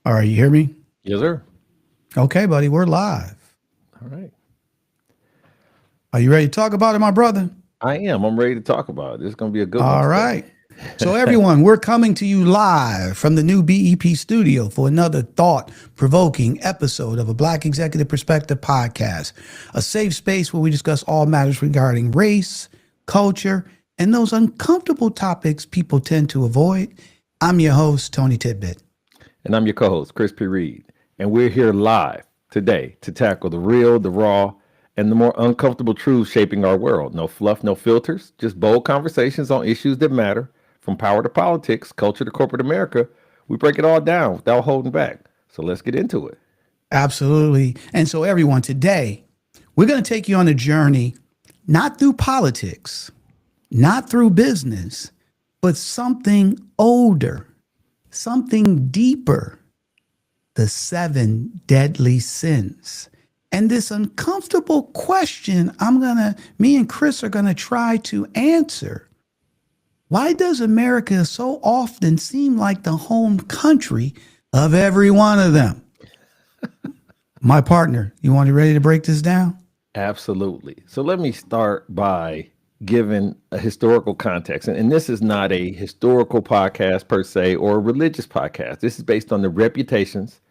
All right, you hear me? Yes, sir. Okay, buddy, we're live. All right. Are you ready to talk about it, my brother? I am. I'm ready to talk about it. This is going to be a good one All today. right. So, everyone, we're coming to you live from the new BEP studio for another thought provoking episode of a Black Executive Perspective podcast, a safe space where we discuss all matters regarding race, culture, and those uncomfortable topics people tend to avoid. I'm your host, Tony Tidbit. And I'm your co host, Chris P. Reed. And we're here live today to tackle the real, the raw, and the more uncomfortable truths shaping our world. No fluff, no filters, just bold conversations on issues that matter. From power to politics, culture to corporate America, we break it all down without holding back. So let's get into it. Absolutely. And so, everyone, today we're going to take you on a journey, not through politics, not through business, but something older, something deeper, the 7 deadly sins. And this uncomfortable question, me and Chris are going to try to answer. Why does America so often seem like the home country of every one of them? My partner, you want to ready to break this down? Absolutely. So let me start by giving a historical context. And this is not a historical podcast per se or a religious podcast. This is based on the reputations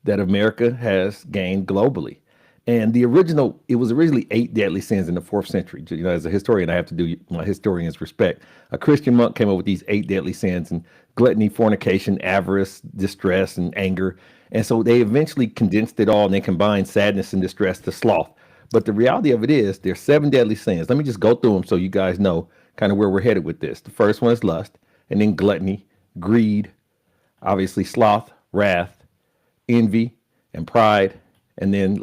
that America has gained globally. And it was originally 8 deadly sins in the 4th century. You know, as a historian, I have to do my historian's respect. A Christian monk came up with these 8 deadly sins, and gluttony, fornication, avarice, distress, and anger. And so they eventually condensed it all, and they combined sadness and distress to sloth. But the reality of it is there's 7 deadly sins. Let me just go through them so you guys know kind of where we're headed with this. The first one is lust, and then gluttony, greed, obviously sloth, wrath, envy, and pride. And then,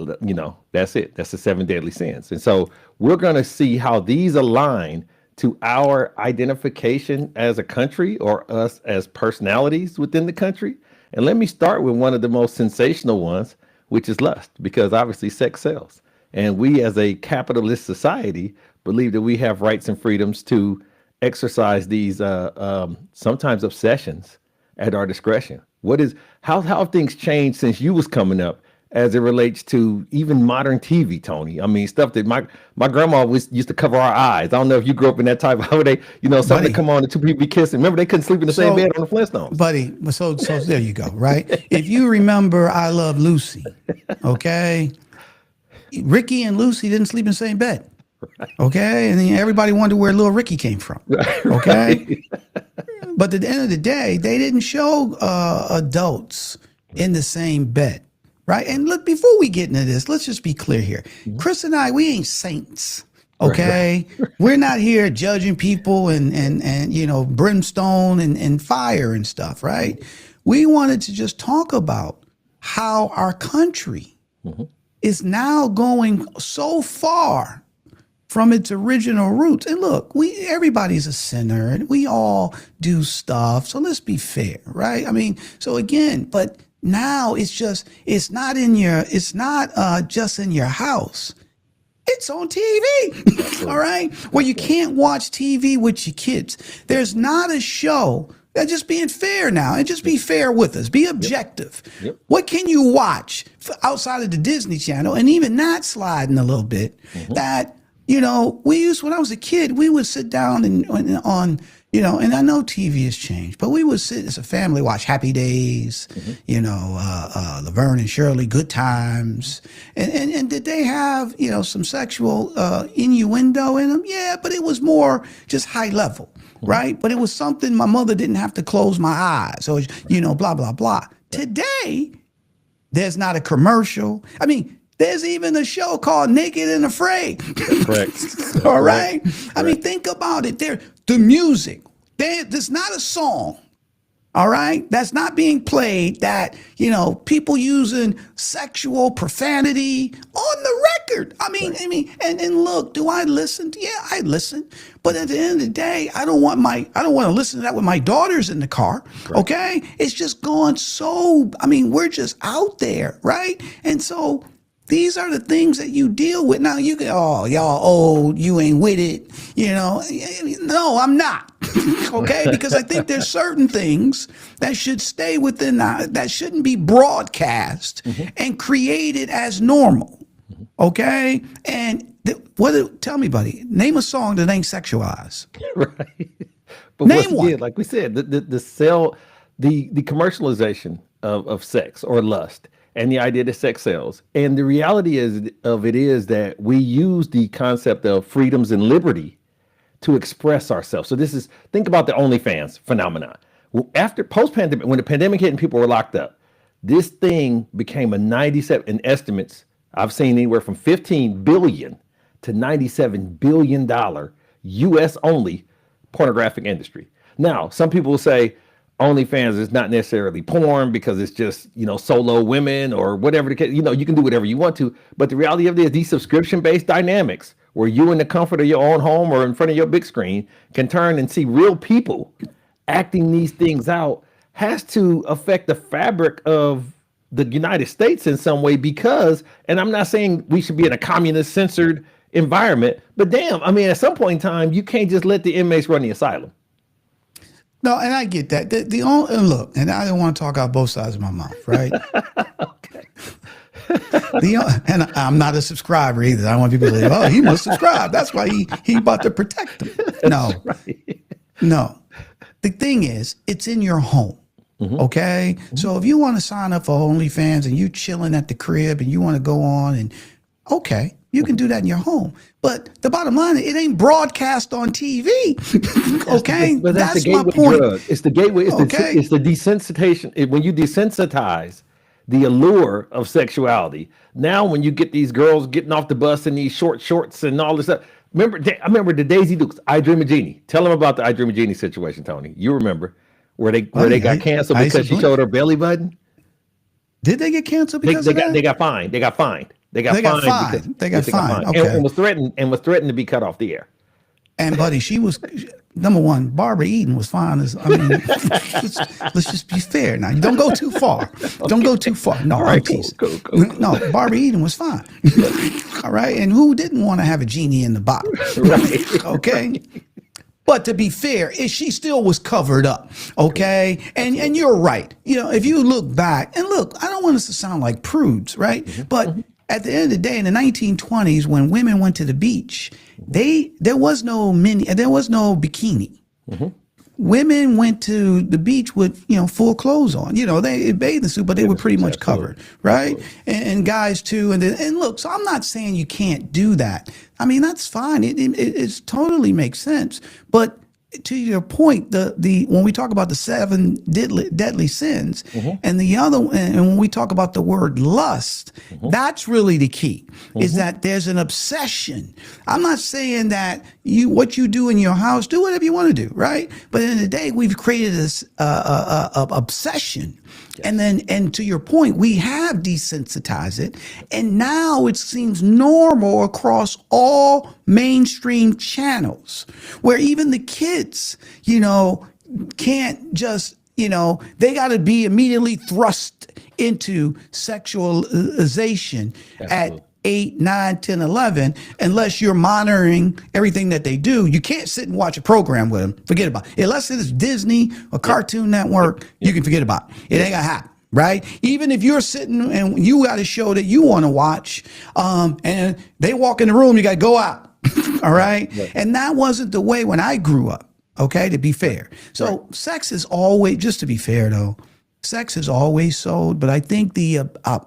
that's it. That's the 7 deadly sins. And so we're going to see how these align to our identification as a country or us as personalities within the country. And let me start with one of the most sensational ones, which is lust, because obviously sex sells. And we as a capitalist society believe that we have rights and freedoms to exercise these sometimes obsessions at our discretion. How have things changed since you was coming up as it relates to even modern TV, Tony? I mean, stuff that my grandma used to cover our eyes. I don't know if you grew up in that type of holiday, something to come on and 2 people be kissing. Remember, they couldn't sleep in the same bed on the Flintstones. Buddy, so there you go, right? If you remember I Love Lucy, okay? Ricky and Lucy didn't sleep in the same bed. Okay. And then everybody wondered where little Ricky came from. Okay. But at the end of the day, they didn't show adults in the same bed. Right. And look, before we get into this, let's just be clear here. Chris and I, we ain't saints. Okay. Right. We're not here judging people and brimstone and fire and stuff. Right. We wanted to just talk about how our country is now going so far from its original roots. And look, everybody's a sinner and we all do stuff. So let's be fair, right? I mean, so again, but now it's not just in your house. It's on TV. All right. Well, you can't watch TV with your kids. There's not a show. Just being fair now, and just be fair with us. Be objective. Yep. What can you watch outside of the Disney Channel, and even that sliding a little bit? That when I was a kid, we would sit down and and I know TV has changed, but we would sit as a family, watch Happy Days, Laverne and Shirley, Good Times, and did they have some sexual innuendo in them? Yeah, but it was more just high level. Right. But it was something my mother didn't have to close my eyes or, blah, blah, blah. Today, there's not a commercial. I mean, there's even a show called Naked and Afraid. Correct. All right. I mean, think about it. The music, there's not a song. All right. That's not being played that, people using sexual profanity on the record. I mean, and look, do I listen? Yeah, I listen. But at the end of the day, I don't want to listen to that with my daughters in the car. Right. Okay. It's just gone we're just out there. Right. And so These are the things that you deal with. Now you go, oh, y'all old, you ain't with it. No, I'm not. Okay, because I think there's certain things that should stay within that shouldn't be broadcast and created as normal. Okay, and tell me, buddy, name a song that ain't sexualized. Right. But Name once one. again, like we said, the commercialization of sex or lust and the idea that sex sells. And the reality is that we use the concept of freedoms and liberty to express ourselves. So think about the OnlyFans phenomenon. After post-pandemic, when the pandemic hit and people were locked up, this thing became a 97, in estimates, I've seen anywhere from 15 billion to $97 billion US only pornographic industry. Now, some people will say OnlyFans is not necessarily porn because it's just, solo women or whatever the case, you can do whatever you want to. But the reality of it is these subscription-based dynamics where you in the comfort of your own home or in front of your big screen can turn and see real people acting these things out has to affect the fabric of the United States in some way because, and I'm not saying we should be in a communist censored environment, but damn, at some point in time, you can't just let the inmates run the asylum. No, and I get that. The only look, and I don't want to talk out both sides of my mouth, right? Okay. And I'm not a subscriber either. I don't want people to say, "Oh, he must subscribe. That's why he about to protect them." No, Right. no. The thing is, it's in your home. Okay, so if you want to sign up for OnlyFans and you chilling at the crib and you want to go on and okay, you can do that in your home. But the bottom line, it ain't broadcast on TV. Okay, But that's the my gateway point. drug. It's the gateway. It's the desensitization. When you desensitize the allure of sexuality, now when you get these girls getting off the bus in these short shorts and all this stuff. I remember the Daisy Dukes, I Dream of Jeannie. Tell them about the I Dream of Jeannie situation, Tony. You remember where they got canceled because she showed her belly button? Did they get canceled because of that? They got fined. They got fined. They got fined. Okay. And was threatened to be cut off the air. And buddy, she was number one. Barbara Eden was fine. Let's just be fair now. You don't go too far. Don't go too far. No, right, cool. Cool. No, Barbara Eden was fine. All right, and who didn't want to have a genie in the bottle? Right. Okay. But to be fair, she still was covered up, okay? And you're right. If you look back, and look, I don't want us to sound like prudes, right? But at the end of the day, in the 1920s, when women went to the beach, there was no bikini. Women went to the beach with full clothes on. They bathing suit, but they were pretty much covered, right? And guys too. And look, so I'm not saying you can't do that. That's fine. It totally makes sense. But to your point, the when we talk about the 7 deadly sins, and when we talk about the word lust, that's really the key. Is that there's an obsession. I'm not saying that what you do in your house, do whatever you want to do, right? But in the day, we've created this obsession. Yes. And to your point, we have desensitized it, and now it seems normal across all mainstream channels, where even the kids, can't just, they got to be immediately thrust into sexualization at 8, 9, 10, 11, unless you're monitoring everything that they do. You can't sit and watch a program with them. Forget about it. Unless it's Disney or Cartoon Network, you can forget about it. It ain't gonna happen, right? Even if you're sitting and you got a show that you want to watch, and they walk in the room, you got to go out. All right? And that wasn't the way when I grew up, okay, to be fair. So sex is always, just to be fair though, sex is always sold, but I think the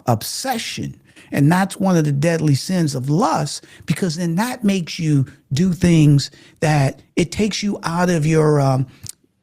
obsession, and that's one of the deadly sins of lust, because then that makes you do things that it takes you out of your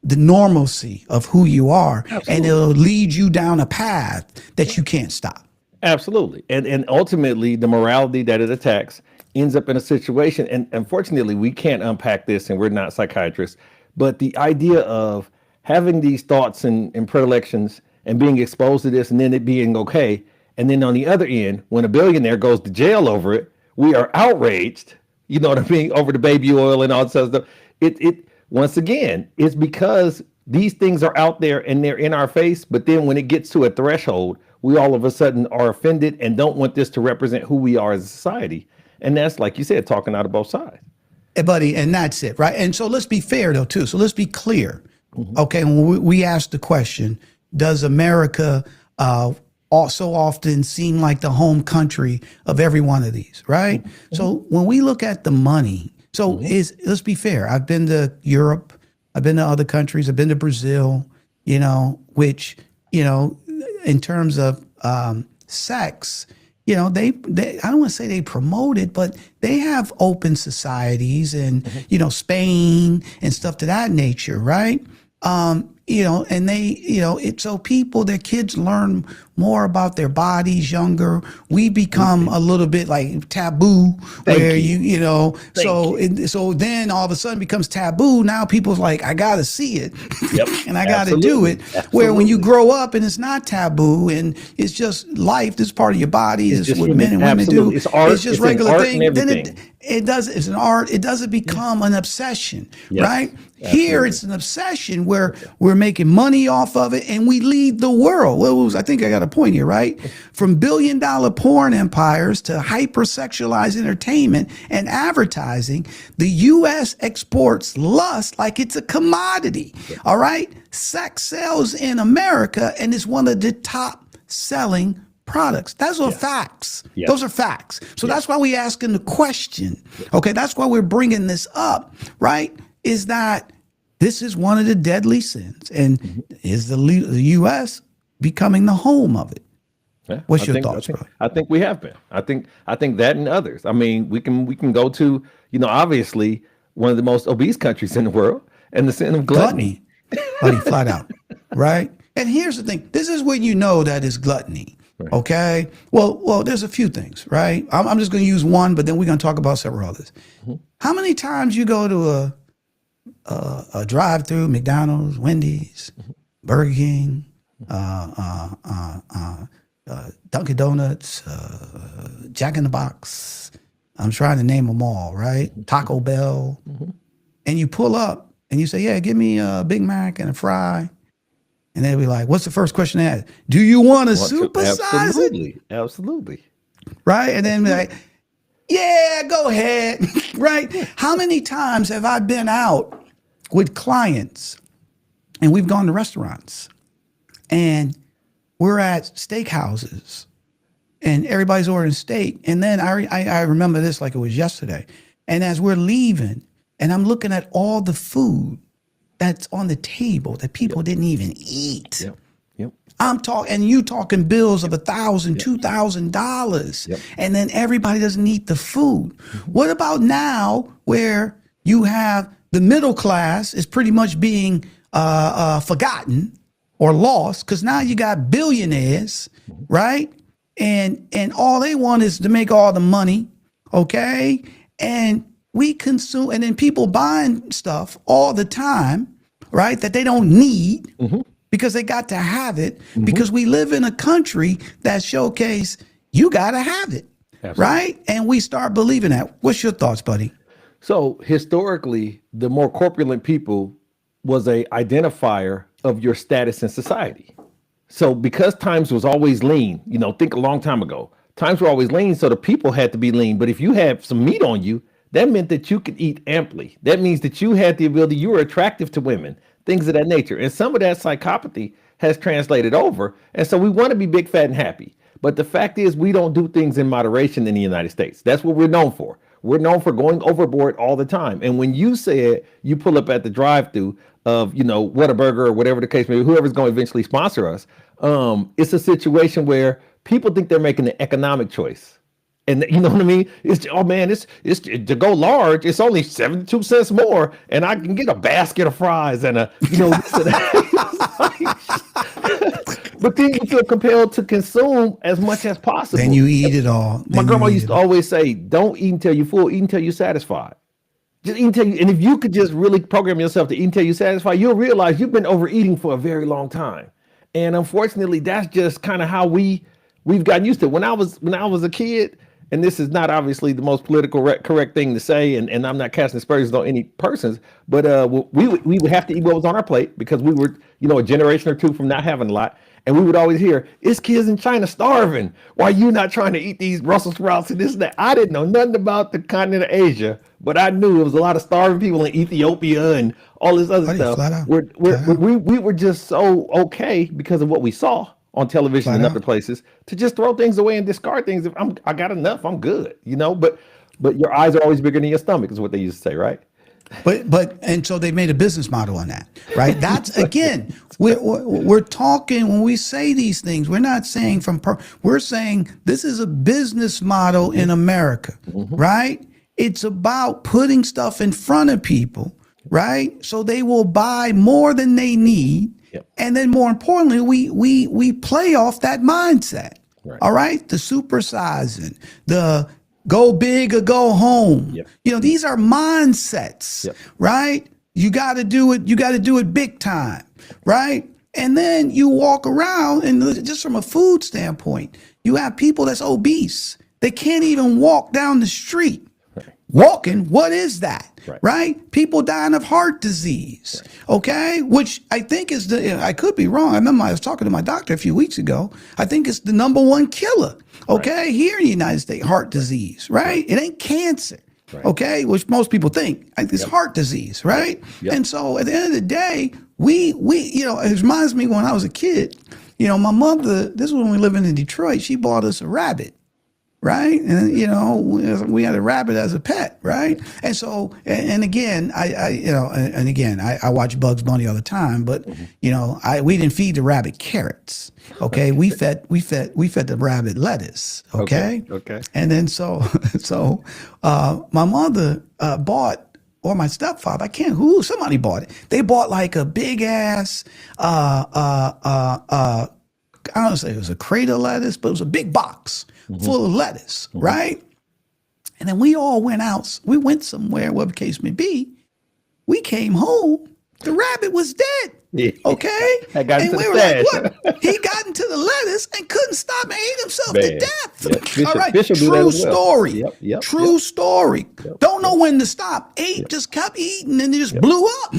the normalcy of who you are. Absolutely. And it'll lead you down a path that you can't stop. Absolutely. And ultimately, the morality that it attacks ends up in a situation. And unfortunately, we can't unpack this, and we're not psychiatrists. But the idea of having these thoughts and predilections and being exposed to this and then it being okay. And then on the other end, when a billionaire goes to jail over it, we are outraged, you know what I mean, over the baby oil and all that stuff. It once again, it's because these things are out there and they're in our face. But then when it gets to a threshold we all of a sudden are offended and don't want this to represent who we are as a society. And that's, like you said, talking out of both sides. Buddy, and that's it, right? And so let's be fair though, too. So let's be clear. Okay, when we ask the question, does America so often seem like the home country of every one of these, right? So when we look at the money, let's be fair. I've been to Europe, I've been to other countries, I've been to Brazil, which, in terms of sex, they I don't want to say they promote it, but they have open societies and, Spain and stuff to that nature, right? And they, so people, their kids learn more about their bodies younger. We become a little bit like taboo where so then all of a sudden becomes taboo. Now people's like, I got to see it and I got to do it. Where when you grow up and it's not taboo and it's just life, this is part of your body, it's what men and women do. It's art. It's just regular thing. Then it's an art. It doesn't become an obsession, right? Here it's an obsession where we're making money off of it and we lead the world. Well, I think I got a point here, right? From billion-dollar porn empires to hypersexualized entertainment and advertising, the U.S. exports lust like it's a commodity, all right? Sex sells in America and is one of the top selling products. Those are facts. Those are facts. So that's why we're asking the question. Okay, that's why we're bringing this up, right? Is that this is one of the deadly sins, and is the U.S. becoming the home of it? What's your thoughts, bro? I think we have been. I think that and others. I mean, we can go to, obviously one of the most obese countries in the world, and the sin of gluttony. Buddy, flat out, right? And here's the thing: this is when you know that is gluttony. Right. Okay. Well, there's a few things, right? I'm just going to use one, but then we're going to talk about several others. How many times you go to a drive-through, McDonald's, Wendy's, Burger King, Dunkin' Donuts, Jack in the Box. I'm trying to name them all, right? Taco Bell. And you pull up and you say, yeah, give me a Big Mac and a fry. And they'll be like, what's the first question they ask? Do you want to supersize it? Absolutely. Right? And then be like, yeah, go ahead. Right? How many times have I been out with clients and we've gone to restaurants and we're at steakhouses and everybody's ordering steak. And then I remember this like it was yesterday. And as we're leaving and I'm looking at all the food that's on the table that people didn't even eat. I'm talking, and you talking bills of $1,000, $2,000, and then everybody doesn't eat the food. What about now, where you have the middle class is pretty much being forgotten or lost, because now you got billionaires, right? And all they want is to make all the money, okay? And we consume, and then people buying stuff all the time, right, that they don't need because they got to have it, because we live in a country that showcase you got to have it, right? And we start believing that. What's your thoughts, buddy? So historically, the more corpulent people was a identifier of your status in society. So because times was always lean, think a long time ago, times were always lean, so the people had to be lean. But if you had some meat on you, that meant that you could eat amply. That means that you had the ability, you were attractive to women, things of that nature. And some of that psychopathy has translated over. And so we want to be big, fat, and happy. But the fact is, we don't do things in moderation in the United States. That's what we're known for. We're known for going overboard all the time. And when you said you pull up at the drive-thru of, Whataburger or whatever the case may be, whoever's going to eventually sponsor us, it's a situation where people think they're making an economic choice. And you know what I mean? It's, oh man, it's to go large, it's only 72 cents more, and I can get a basket of fries and this and that. But then you feel compelled to consume as much as possible. Then you eat it all. My grandma used to always say, don't eat until you're full, eat until you're satisfied. Just eat until you, and if you could just really program yourself to eat until you're satisfied, you'll realize you've been overeating for a very long time. And unfortunately, that's just kind of how we've gotten used to it. When I was a kid, and this is not obviously the most political correct thing to say, and I'm not casting aspersions on any persons, but we would have to eat what was on our plate because we were, a generation or two from not having a lot. And we would always hear, it's kids in China starving. Why you not trying to eat these Brussels sprouts and this and that? I didn't know nothing about the continent of Asia, but I knew it was a lot of starving people in Ethiopia and all this other Buddy, stuff. flat out. We were just so okay because of what we saw on television Flat and out. other places to just throw things away and discard things. If I got enough, I'm good, but your eyes are always bigger than your stomach is what they used to say, right? And so they made a business model on that, right? That's again, we're talking when we say these things. We're not saying we're saying this is a business model in America, right? It's about putting stuff in front of people, right? So they will buy more than they need, and then more importantly, we play off that mindset. Right. All right, the supersizing, the go big or go home. These are mindsets, right? You got to do it. You got to do it big time, right? And then you walk around and just from a food standpoint, you have people that's obese. They can't even walk down the street. Walking, what is that? Right? People dying of heart disease. Okay. Which I think is I could be wrong. I remember I was talking to my doctor a few weeks ago. I think it's the #1 killer. Okay. Here in the United States, heart disease, right? It ain't cancer. Okay. Which most people think it's heart disease. Right. And so at the end of the day, it reminds me when I was a kid, my mother, this was when we were living in Detroit, she bought us a rabbit. Right. And, we had a rabbit as a pet. Right. And so and again, I watch Bugs Bunny all the time. But, we didn't feed the rabbit carrots. OK, we fed the rabbit lettuce. OK. And then so my mother bought, or my stepfather, somebody bought it. They bought like a big ass I don't know if it was a crate of lettuce, but it was a big box full of lettuce, right? And then we all went out. We went somewhere, whatever the case may be. We came home. The rabbit was dead. Okay? And we were like, what? He got into the lettuce and couldn't stop and ate himself to death. All right. True story. True story. Don't know when to stop. Just kept eating and it just blew up.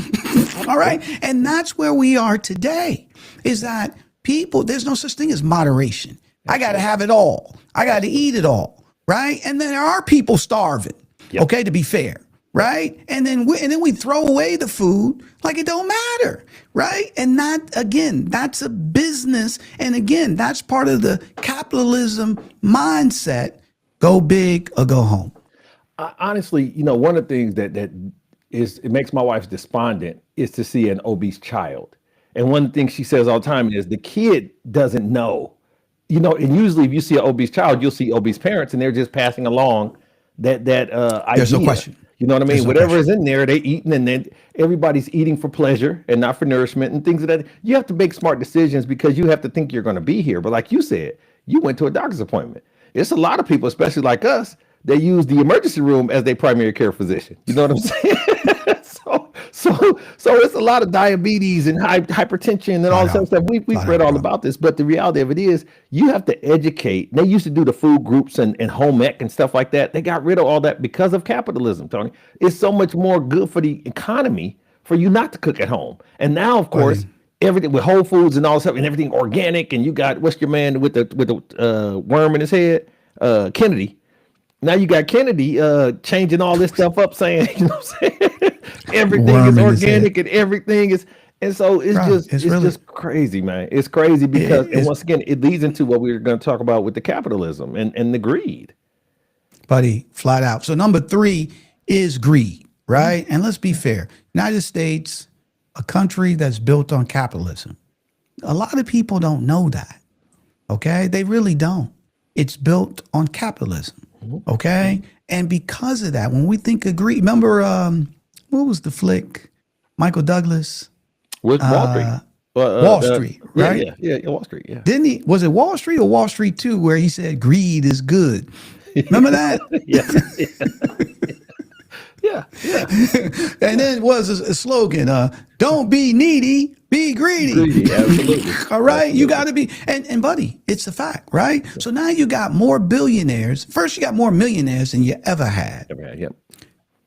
All right. And that's where we are today, is that people, there's no such thing as moderation. I got to have it all. I got to eat it all, right? And then there are people starving, okay, to be fair, right? And then we throw away the food like it don't matter, right? And that's a business. And again, that's part of the capitalism mindset, go big or go home. Honestly, one of the things that it makes my wife despondent is to see an obese child. And one thing she says all the time is the kid doesn't know, and usually if you see an obese child, you'll see obese parents and they're just passing along that idea. There's no question. You know what I mean? Whatever is in there, they eating, and then everybody's eating for pleasure and not for nourishment and things of that. You have to make smart decisions because you have to think you're going to be here. But like you said, you went to a doctor's appointment. It's a lot of people, especially like us, they use the emergency room as their primary care physician. You know what I'm saying? So it's a lot of diabetes and hypertension and all this other stuff. We've read all about this, but the reality of it is you have to educate. They used to do the food groups and home ec and stuff like that. They got rid of all that because of capitalism, Tony. It's so much more good for the economy for you not to cook at home. And now, of course, everything with Whole Foods and all this stuff and everything organic. And you got, what's your man with the worm in his head? Kennedy. Now you got Kennedy changing all this stuff up, saying, what I'm saying? Everything is organic and everything is, and so it's just crazy, man. It's crazy because, and once again, it leads into what we were going to talk about with the capitalism and the greed. Buddy, flat out. So number 3 is greed, right? And let's be fair. United States, a country that's built on capitalism. A lot of people don't know that, okay? They really don't. It's built on capitalism, okay? And because of that, when we think of greed, remember, what was the flick? Michael Douglas? With Wall Street. Wall Street, right? Yeah, Wall Street, yeah. Didn't he? Was it Wall Street or Wall Street 2 where he said greed is good? Remember that? Yeah. And then it was a slogan, don't be needy, be greedy. Absolutely. All right. You got to be. And buddy, it's a fact, right? So now you got more billionaires. First, you got more millionaires than you ever had. Yep.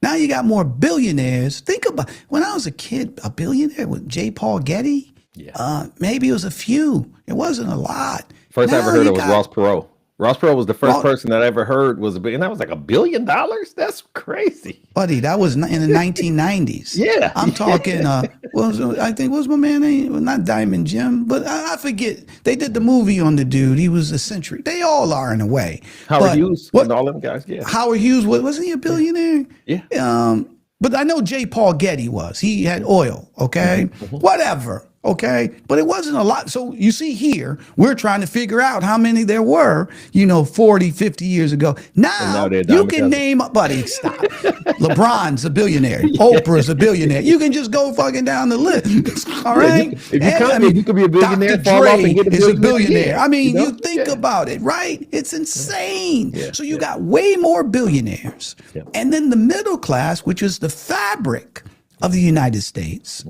Now you got more billionaires. Think about when I was a kid, a billionaire with J. Paul Getty. Yeah. Maybe it was a few. It wasn't a lot. First I ever Now heard you of was got Ross Perot. Ross Perot was the first Ross, person that I ever heard was a billion. And that was like $1 billion. That's crazy. buddy, that was in the 1990s. Yeah. I'm talking, I think, what was my man name? Well, not Diamond Jim, but I forget. They did the movie on the dude. He was a century. They all are in a way. Howard But Hughes and all them guys. Yeah. Howard Hughes, wasn't he a billionaire? Yeah. But I know J. Paul Getty was. He had oil, okay? Whatever, okay? But it wasn't a lot. So you see here, we're trying to figure out how many there were, 40, 50 years ago. Now they're you diamond can cousins. name, buddy, stop. LeBron's a billionaire. Oprah's a billionaire. You can just go fucking down the list, all right? If you come here, you could be a billionaire, Dr. fall off Dre and get a is a billionaire billionaire. again, I mean, you know? you think Yeah. about it, right? It's insane. Yeah, So you got way more billionaires. Yeah. And then the middle class, which is the fabric of the United States,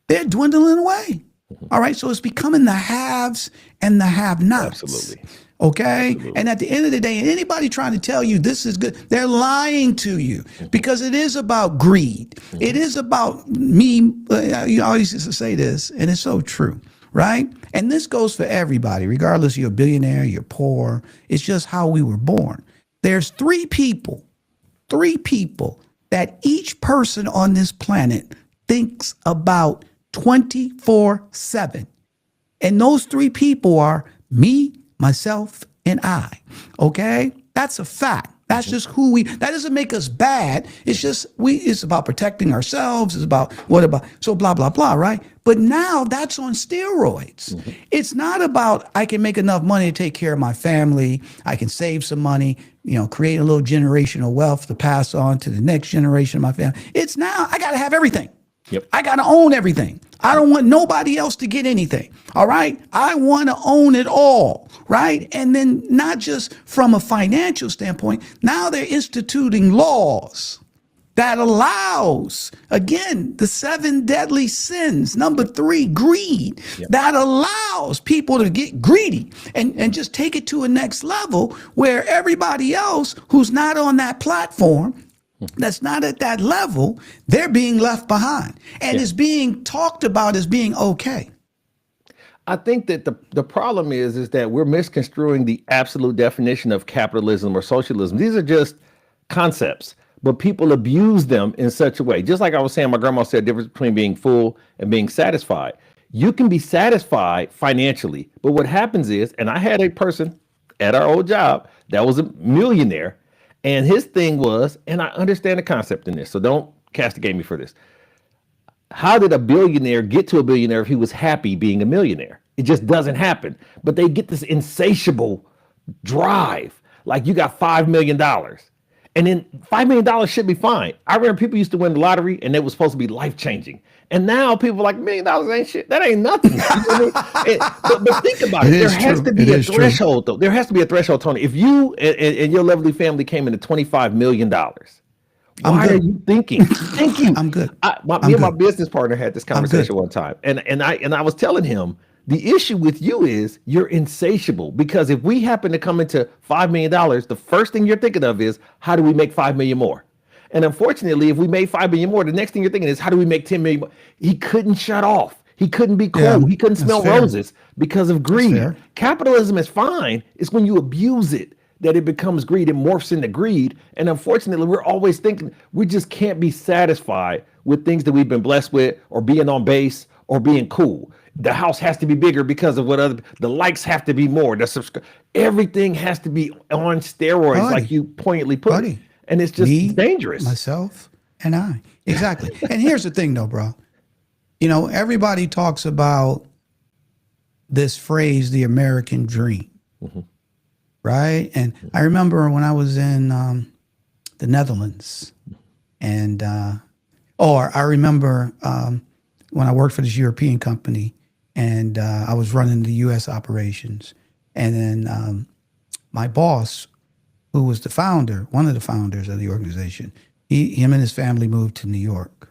they're dwindling away. All right. So it's becoming the haves and the have-nots. Absolutely. Okay. And at the end of the day, anybody trying to tell you this is good, they're lying to you because it is about greed. It is about me. You always used to say this, and it's so true. Right. And this goes for everybody, regardless you're a billionaire, you're poor. It's just how we were born. There's three people that each person on this planet thinks about 24/7. And those three people are me, myself, and I. Okay? That's a fact. That's just who that doesn't make us bad. It's just it's about protecting ourselves. It's about so blah, blah, blah, right? But now that's on steroids. It's not about I can make enough money to take care of my family. I can save some money, create a little generational wealth to pass on to the next generation of my family. It's now I got to have everything. Yep. I got to own everything. I don't want nobody else to get anything. All right. I want to own it all. Right. And then not just from a financial standpoint, now they're instituting laws that allows, again, the 7 deadly sins. Number 3, greed. Yep. That allows people to get greedy and just take it to a next level where everybody else who's not on that platform, that's not at that level, they're being left behind and is being talked about as being okay. I think that the problem is that we're misconstruing the absolute definition of capitalism or socialism. These are just concepts, but people abuse them in such a way. Just like I was saying, my grandma said the difference between being full and being satisfied. You can be satisfied financially, but what happens is, and I had a person at our old job that was a millionaire. And his thing was, and I understand the concept in this, so don't castigate me for this. How did a billionaire get to a billionaire if he was happy being a millionaire? It just doesn't happen. But they get this insatiable drive. Like you got $5 million. And then $5 million should be fine. I remember people used to win the lottery and it was supposed to be life-changing. And now people are like, $1 million ain't shit. That ain't nothing. But think about it. There has to be a threshold, though. There has to be a threshold, Tony. If you and your lovely family came into $25 million, why are you thinking? I'm good. Me and my business partner had this conversation one time. And I was telling him, the issue with you is you're insatiable, because if we happen to come into $5 million, the first thing you're thinking of is, how do we make 5 million more? And unfortunately, if we made 5 million more, the next thing you're thinking is, how do we make 10 million more? He couldn't shut off. He couldn't be cool. Yeah, he couldn't smell roses because of greed. Capitalism is fine. It's when you abuse it that it becomes greed. It morphs into greed. And unfortunately, we're always thinking we just can't be satisfied with things that we've been blessed with, or being on base, or being cool. The house has to be bigger because of the likes have to be more. Everything has to be on steroids, like you poignantly put it. And it's just dangerous. Myself and I. Exactly. And here's the thing though, bro. Everybody talks about this phrase, the American dream. Right? And I remember when I was in the Netherlands, and I remember when I worked for this European company, and I was running the U.S. operations, and then my boss, who was one of the founders of the organization, him and his family moved to New York,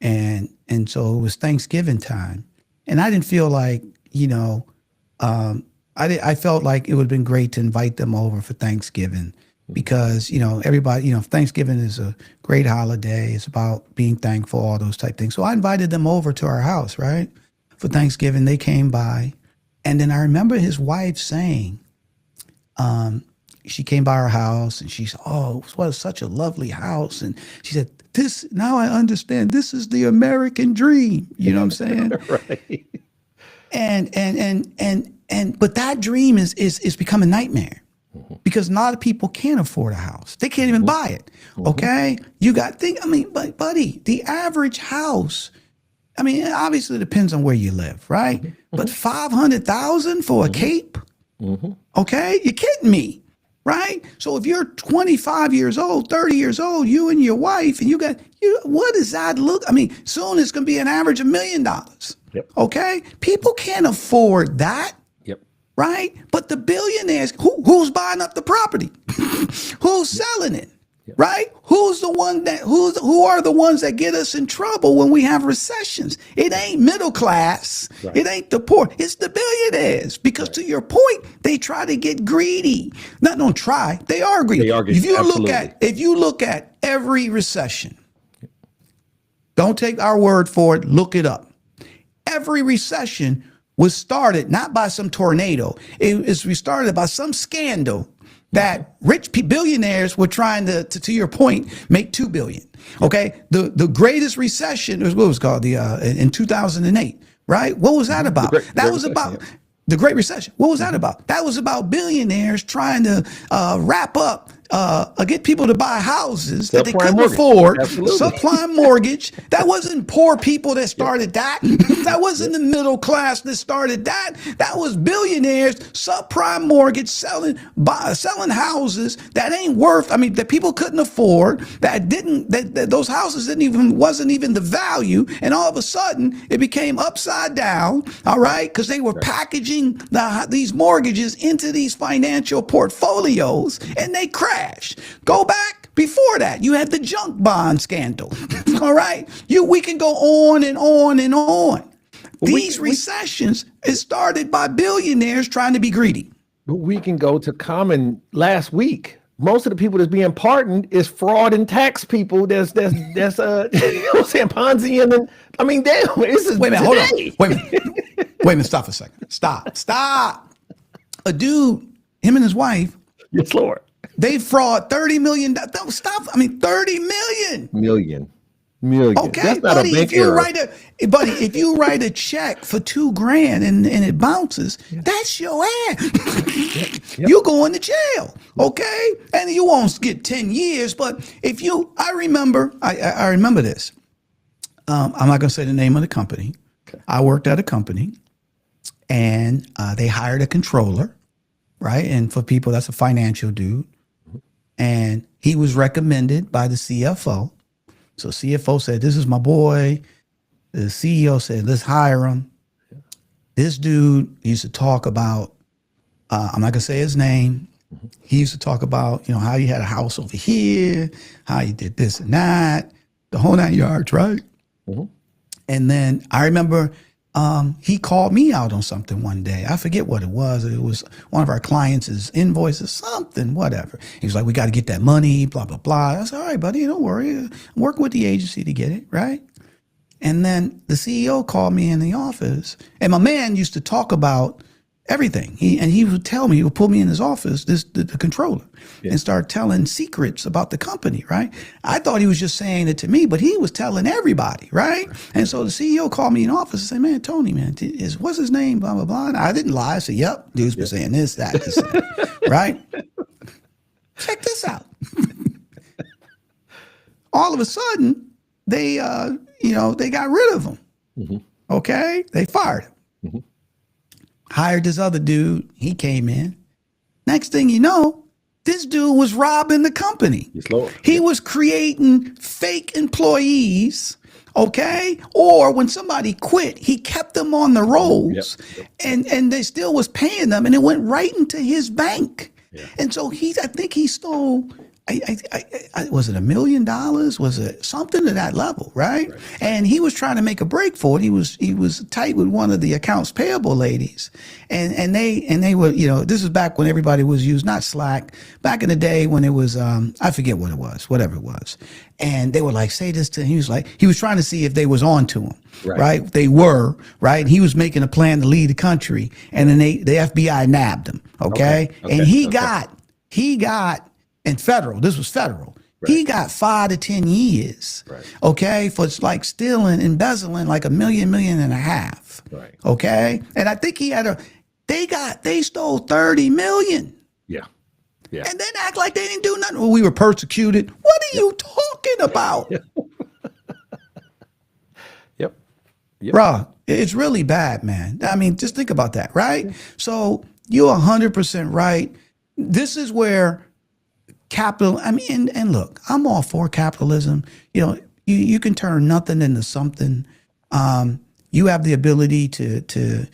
and so it was Thanksgiving time, and I didn't feel like I felt like it would have been great to invite them over for Thanksgiving, because, everybody, Thanksgiving is a great holiday. It's about being thankful, all those type things. So I invited them over to our house, right? for Thanksgiving. They came by. And then I remember his wife saying, she came by our house and she said, oh, it was such a lovely house. And she said, now I understand, this is the American dream. You know what I'm saying? Right. But that dream is become a nightmare because a lot of people can't afford a house. They can't even buy it. Okay. You got but buddy, the average house, obviously it depends on where you live, right? But 500,000 for a cape. Okay. You're kidding me. Right. So if you're 25 years old, 30 years old, you and your wife, and what does that look? Soon it's going to be an average of $1 million. Yep. Okay. People can't afford that. Yep. Right. But the billionaires, who's buying up the property? Who's selling it? Yep. Right. Who are the ones that get us in trouble when we have recessions? It ain't middle class. Right. It ain't the poor. It's the billionaires. Because to your point, they try to get greedy. Don't try. They are greedy. If you look at every recession, don't take our word for it. Look it up. Every recession was started not by some tornado. It was started by some scandal that rich billionaires were trying to your point, make $2 billion. Okay. The greatest recession was what was called in 2008, right? What was that about? The Great Recession. What was that about? That was about billionaires trying to wrap up, get people to buy houses that they couldn't afford. Subprime mortgage. That wasn't poor people that started that. That wasn't the middle class that started that. That was billionaires, subprime mortgage, selling houses that ain't worth. That people couldn't afford. That those houses wasn't even the value. And all of a sudden, it became upside down. All right, because they were packaging these mortgages into these financial portfolios, and they crashed. Go back before that, you had the junk bond scandal. All right, we can go on and on and on. These recessions is started by billionaires trying to be greedy. But we can go to Common last week. Most of the people that's being pardoned is fraud and tax people. That's you know what I'm saying, Ponzi and damn. This is wait a minute, hold on. Wait a minute, stop for a second. Stop. A dude, him and his wife. Yes, Lord. They fraud $30 million. Stop. $30 million. Million. Okay, that's not buddy. A big if you write a check for $2,000 and it bounces, that's your ass. Yep. You going to jail. Okay, and you won't get 10 years. But I remember this. I'm not going to say the name of the company. Okay. I worked at a company, and they hired a controller, right? And for people, that's a financial dude, and he was recommended by the CFO. So CFO said, this is my boy. The CEO said, let's hire him. This dude used to talk about, I'm not going to say his name. He used to talk about, how he had a house over here, how he did this and that, the whole 9 yards, right? Mm-hmm. And then I remember he called me out on something one day. I forget what it was. It was one of our clients' invoices, something, whatever. He was like, we got to get that money, blah, blah, blah. I said, all right, buddy, don't worry. I'm working with the agency to get it, right? And then the CEO called me in the office, and my man used to talk about everything. He would tell me, he would pull me in his office, the controller, and start telling secrets about the company, right? I thought he was just saying it to me, but he was telling everybody, right? And so the CEO called me in the office and said, man, Tony, man, what's his name, blah, blah, blah. And I didn't lie. I said, yep, dude's been saying this, that, right? Check this out. All of a sudden, they got rid of him. Mm-hmm. Okay? They fired him. Mm-hmm. Hired this other dude. He came in. Next thing you know, this dude was robbing the company. He was creating fake employees, okay? Or when somebody quit, he kept them on the rolls, and they still was paying them, and it went right into his bank. Yeah. And so I think he stole was it $1 million? Was it something to that level, right? And he was trying to make a break for it. He was tight with one of the accounts payable ladies, and they were, this is back when everybody was used, not Slack, back in the day when it was I forget what it was, whatever it was, and they were like, say this to him. He was trying to see if they was on to him, right? They were, right? He was making a plan to leave the country, and then the FBI nabbed him, okay? And he got. And federal, this was federal. He got 5 to 10 years, okay, for like stealing, embezzling like $1 million, $1.5 million, okay. And I think they stole 30 million. Yeah. And then act like they didn't do nothing. Well, we were persecuted. What are you talking about? Yep. Bruh, it's really bad, man. I mean, just think about that, right? So you're 100% right. This is where capital, and look, I'm all for capitalism. You can turn nothing into something. You have the ability to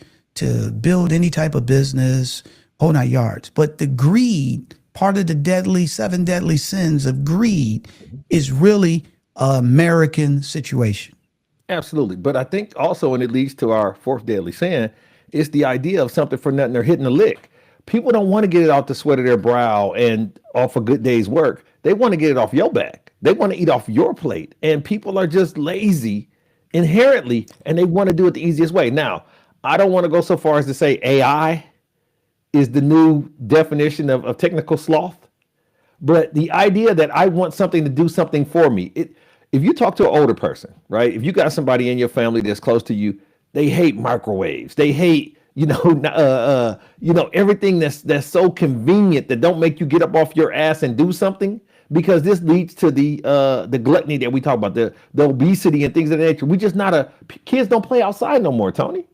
build any type of business, whole 9 yards. But the greed, part of the 7 deadly sins of greed, is really an American situation. Absolutely. But I think also, and it leads to our 4th deadly sin, is the idea of something for nothing or hitting a lick. People don't want to get it off the sweat of their brow and off a good day's work. They want to get it off your back. They want to eat off your plate. And people are just lazy inherently, and they want to do it the easiest way. Now, I don't want to go so far as to say AI is the new definition of technical sloth. But the idea that I want something to do something for me, if you talk to an older person, right? If you got somebody in your family that's close to you, they hate microwaves. They hate everything that's so convenient that don't make you get up off your ass and do something, because this leads to the gluttony that we talk about, the obesity and things of that nature. We just kids don't play outside no more, Tony.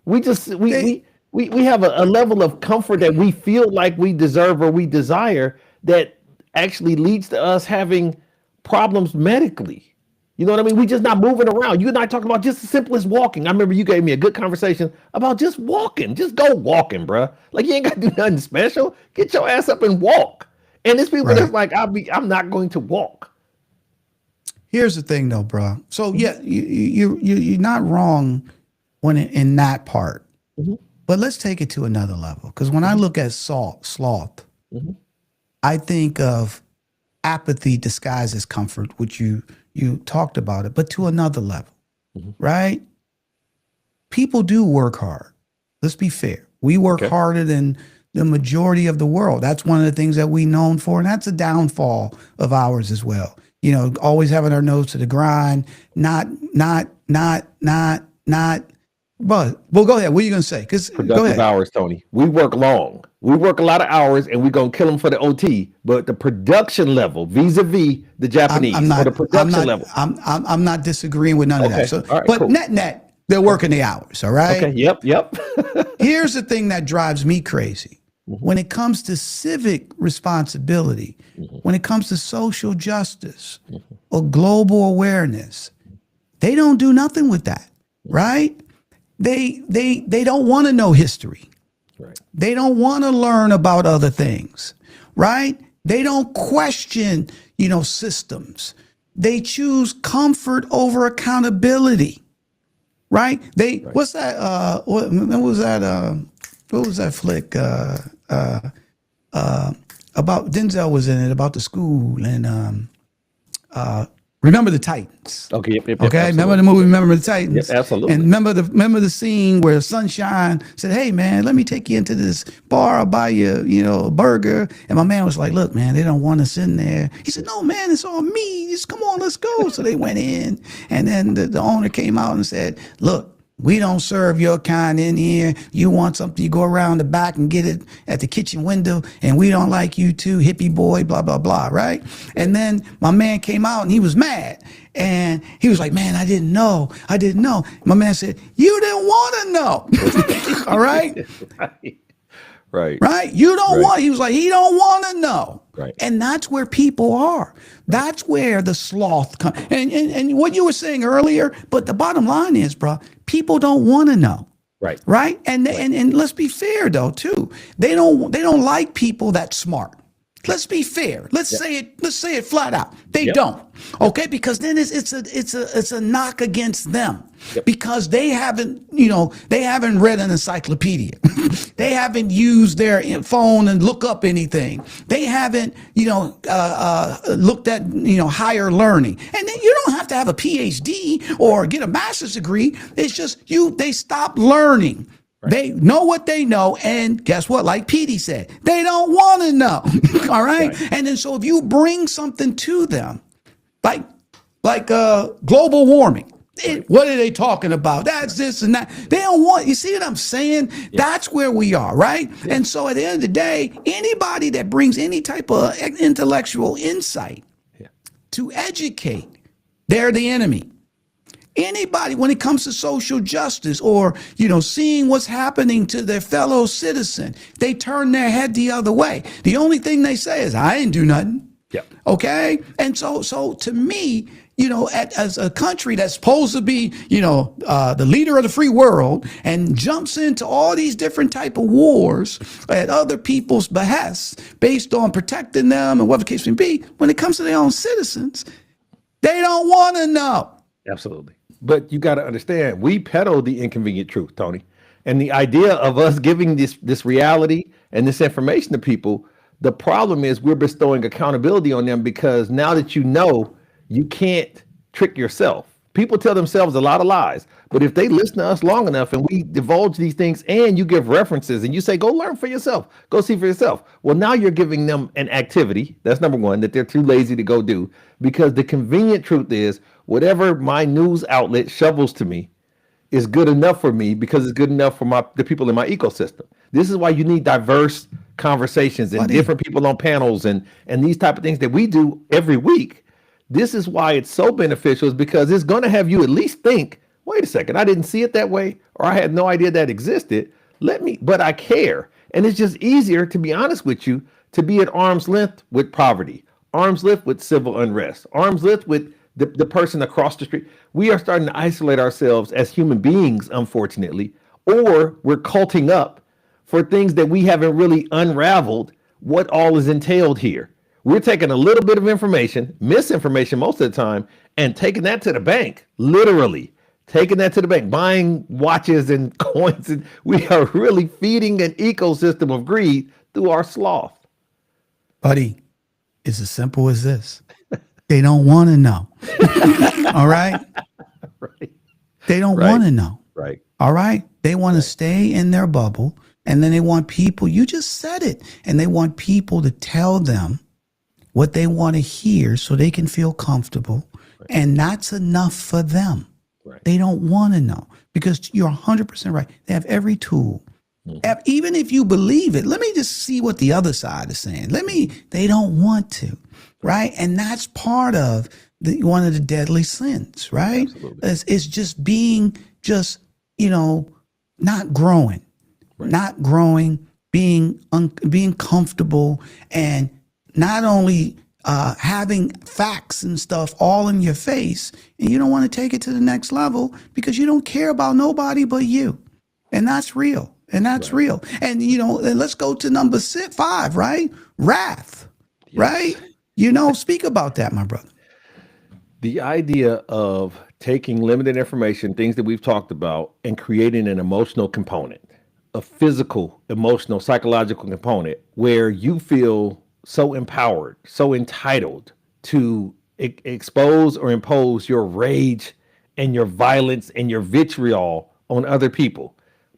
We have a level of comfort that we feel like we deserve or we desire that actually leads to us having problems medically. You know what I mean? We just not moving around. You and I talking about just the simplest walking. I remember you gave me a good conversation about just walking. Just go walking, bruh. Like, you ain't got to do nothing special. Get your ass up and walk. And there's people that's like, I'm not going to walk. Here's the thing, though, bro. So yeah, you're not wrong in that part. But let's take it to another level. Because when I look at sloth, I think of apathy disguised as comfort, which you talked about it, but to another level, right? People do work hard. Let's be fair. We work harder than the majority of the world. That's one of the things that we known for, and that's a downfall of ours as well. Always having our nose to the grind, not. But well, go ahead. What are you gonna say? Productive hours, Tony. We work long. We work a lot of hours, and we're gonna kill them for the OT. But the production level, vis-a-vis the Japanese, the production level. I'm not disagreeing with none of that. So, right, but cool. net, they're working the hours. All right. Okay. Yep. Here's the thing that drives me crazy. When it comes to civic responsibility, when it comes to social justice or global awareness, they don't do nothing with that, right? They don't want to know history. Right. They don't want to learn about other things, right? They don't question, systems. They choose comfort over accountability, right? What's that? What was that? What was that flick? About Denzel was in it, about the school, and Remember the Titans. Okay. Yep, okay. Remember the movie Remember the Titans? Yep, absolutely. And remember the scene where Sunshine said, "Hey man, let me take you into this bar. I'll buy you, a burger." And my man was like, "Look, man, they don't want us in there." He said, "No, man, it's on me. Just come on, let's go." So they went in, and then the owner came out and said, "Look, we don't serve your kind in here. You want something, you go around the back and get it at the kitchen window, and we don't like you too, hippie boy, blah, blah, blah," right? And then my man came out and he was mad. And he was like, "Man, I didn't know. My man said, "You didn't want to know." All right? Right? You don't want, he was like, he don't want to know. Right. And that's where people are. That's where the sloth comes. And what you were saying earlier, but the bottom line is, bro, people don't want to know. Right. And let's be fair though, too. They don't like people that smart. Let's be fair. Let's say it. Let's say it flat out. They Yep. don't. Okay, because then it's a knock against them because they haven't read an encyclopedia. They haven't used their phone and look up anything. They haven't looked at higher learning. And then you don't have to have a PhD or get a master's degree. It's just they stop learning. Right. They know what they know, and guess what? Like Petey said, they don't want to know. All right? And then so if you bring something to them, like global warming, what are they talking about? That's this and that. They don't want. You see what I'm saying? That's where we are, right? And so at the end of the day, anybody that brings any type of intellectual insight to educate, they're the enemy. Anybody, when it comes to social justice or, seeing what's happening to their fellow citizen, they turn their head the other way. The only thing they say is, I ain't do nothing. Yep. Okay. And so to me, as a country that's supposed to be, the leader of the free world and jumps into all these different type of wars at other people's behest based on protecting them and whatever the case may be, when it comes to their own citizens, they don't want to know. Absolutely. But you got to understand, we peddle the inconvenient truth, Tony. And the idea of us giving this reality and this information to people, the problem is we're bestowing accountability on them because now that you can't trick yourself. People tell themselves a lot of lies. But if they listen to us long enough and we divulge these things and you give references and you say, go learn for yourself, go see for yourself. Well, now you're giving them an activity. That's number one, that they're too lazy to go do, because the convenient truth is whatever my news outlet shovels to me is good enough for me because it's good enough for the people in my ecosystem. This is why you need diverse conversations and different people on panels and these type of things that we do every week. This is why it's so beneficial, is because it's going to have you at least think, wait a second, I didn't see it that way, or I had no idea that existed. But I care. And it's just easier, to be honest with you, to be at arm's length with poverty, arm's length with civil unrest, arm's length with the person across the street. We are starting to isolate ourselves as human beings, unfortunately, or we're culting up for things that we haven't really unraveled what all is entailed here. We're taking a little bit of information, misinformation most of the time, and taking that to the bank, literally taking that to the bank, buying watches and coins. And we are really feeding an ecosystem of greed through our sloth. Buddy, it's as simple as this. They don't want to know. All right? Right. They don't want to know. Right. All right? They want to stay in their bubble, and then they want people, you just said it, and they want people to tell them what they want to hear so they can feel comfortable. Right. And that's enough for them. Right. They don't want to know, because you're 100% right. They have every tool. Mm-hmm. Even if you believe it, let me just see what the other side is saying. They don't want to. Right. And that's part of one of the deadly sins. Right. It's just being not growing, being comfortable, and not only having facts and stuff all in your face, and you don't want to take it to the next level because you don't care about nobody but you. And that's real. And that's real. And, and let's go to number 5, right? Wrath, right? Speak about that, my brother. The idea of taking limited information, things that we've talked about, and creating an emotional component, a physical, emotional, psychological component where you feel so empowered, so entitled to expose or impose your rage and your violence and your vitriol on other people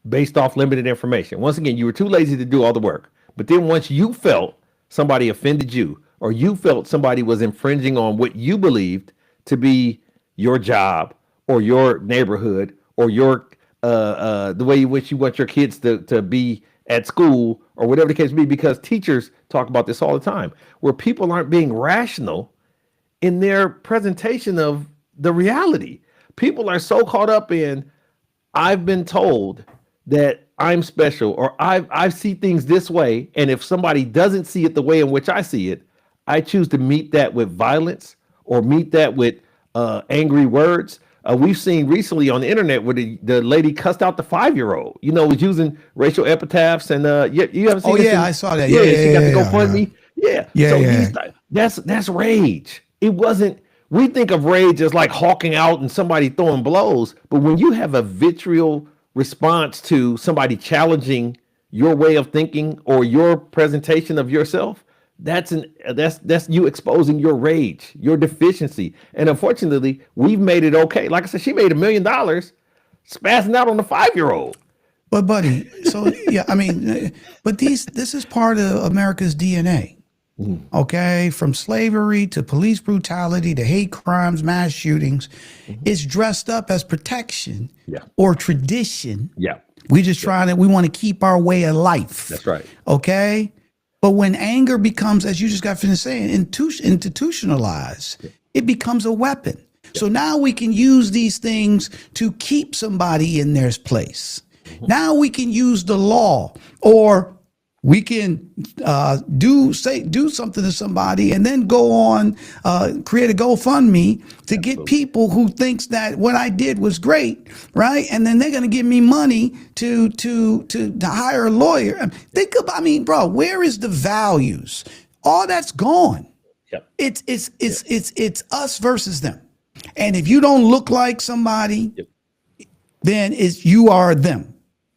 based off limited information. Once again, you were too lazy to do all the work. But then once you felt somebody offended you, or you felt somebody was infringing on what you believed to be your job or your neighborhood or your the way in which you want your kids to be at school or whatever the case may be, because teachers talk about this all the time, where people aren't being rational in their presentation of the reality. People are so caught up in, I've been told that I'm special, or I see things this way, and if somebody doesn't see it the way in which I see it, I choose to meet that with violence or meet that with angry words. We've seen recently on the internet where the lady cussed out the 5-year-old, was using racial epitaphs, and you haven't seen Oh, this? yeah, I saw that. She got to go fund me. Yeah. Yeah, So yeah. that's rage. It wasn't. We think of rage as like hawking out and somebody throwing blows, but when you have a vitriol response to somebody challenging your way of thinking or your presentation of yourself, that's you exposing your rage, your deficiency. And unfortunately, we've made it okay. Like I said, she made $1 million spazzing out on the 5-year-old. But buddy, so yeah, I mean, but this is part of America's DNA. Okay, from slavery to police brutality to hate crimes, mass shootings, it's dressed up as protection Yeah. or tradition. Yeah. We just trying to, we want to keep our way of life. That's right. Okay. But when anger becomes, as you just got finished saying, institutionalized, it becomes a weapon. So now we can use these things to keep somebody in their place. Now we can use the law, or we can do something to somebody and then go on, create a GoFundMe to get people who thinks that what I did was great, right? And then they're going to give me money to hire a lawyer. Think about, I mean, bro, where is the values? All that's gone. Yep. It's us versus them. And if you don't look like somebody, then you are them.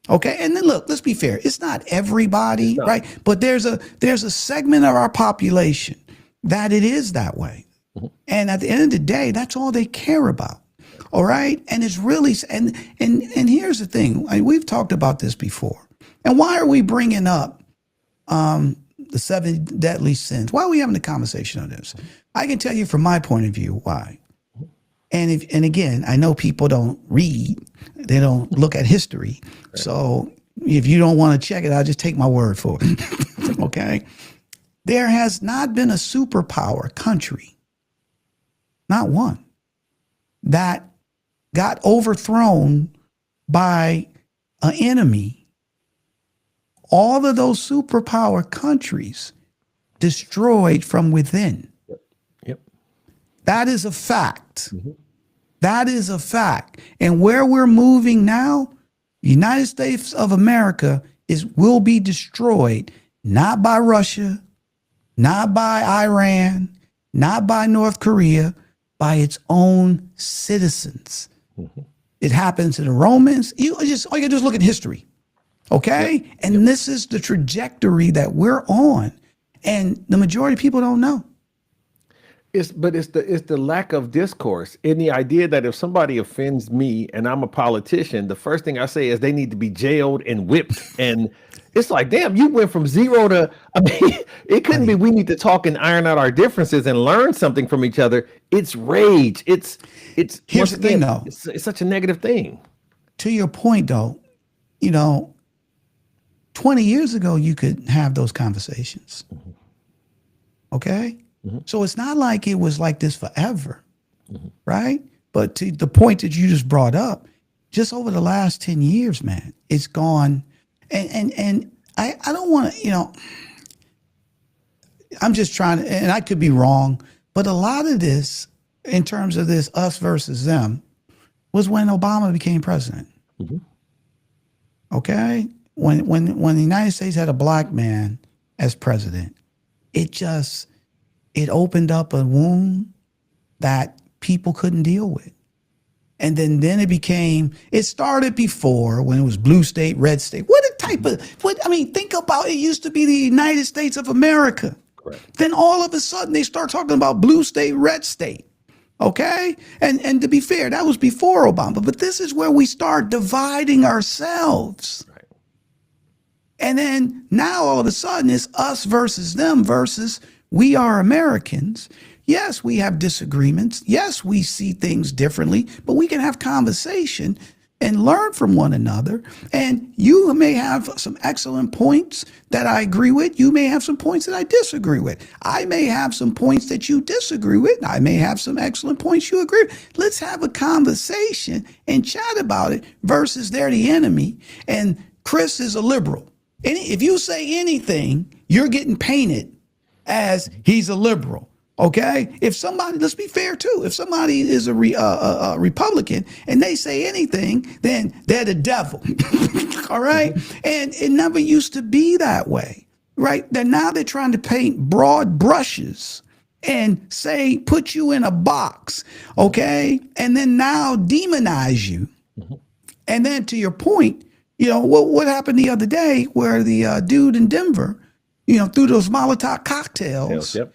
Okay. And then look, let's be fair. It's not everybody, right? But there's a segment of our population that it is that way. And at the end of the day, that's all they care about. All right. And it's really, and here's the thing. We've talked about this before. And why are we bringing up the 7 deadly sins? Why are we having the conversation on this? I can tell you from my point of view why. And again, I know people don't read, they don't look at history. Right. So if you don't want to check it, I'll just take my word for it. Okay. There has not been a superpower country, not one, that got overthrown by an enemy. All of those superpower countries destroyed from within. Yep. That is a fact. That is a fact. And where we're moving now, the United States of America will be destroyed, not by Russia, not by Iran, not by North Korea, by its own citizens. It happened to the Romans. All you can do is look at history. Okay? And this is the trajectory that we're on. And the majority of people don't know. It's the lack of discourse in the idea that if somebody offends me and I'm a politician, the first thing I say is they need to be jailed and whipped. And it's like, damn, you went from 0 to, I mean, it couldn't be we need to talk and iron out our differences and learn something from each other. It's rage. It's here's the thing though. It's such a negative thing. To your point though, 20 years ago, you could have those conversations. Okay. So it's not like it was like this forever, right? But to the point that you just brought up, just over the last 10 years, man, it's gone. And I don't want to, I'm just trying to, and I could be wrong, but a lot of this, in terms of this us versus them, was when Obama became president. Okay? When the United States had a black man as president, it opened up a wound that people couldn't deal with. And then it started before when it was blue state, red state. Think about it. Used to be the United States of America. Correct. Then all of a sudden they start talking about blue state, red state. Okay. And to be fair, that was before Obama, but this is where we start dividing ourselves. Right. And then now all of a sudden it's us versus them versus we are Americans. Yes, we have disagreements. Yes, we see things differently, but we can have conversation and learn from one another. And you may have some excellent points that I agree with. You may have some points that I disagree with. I may have some points that you disagree with. I may have some excellent points you agree with. Let's have a conversation and chat about it versus they're the enemy. And Chris is a liberal. And if you say anything, you're getting painted as he's a liberal. Okay. If somebody, let's be fair too. If somebody is a Republican and they say anything, then they're the devil. All right. And it never used to be that way. right? That now they're trying to paint broad brushes and say, put you in a box, okay? And then now demonize you. And then to your point, what happened the other day where the dude in Denver, threw those Molotov cocktails, Yep.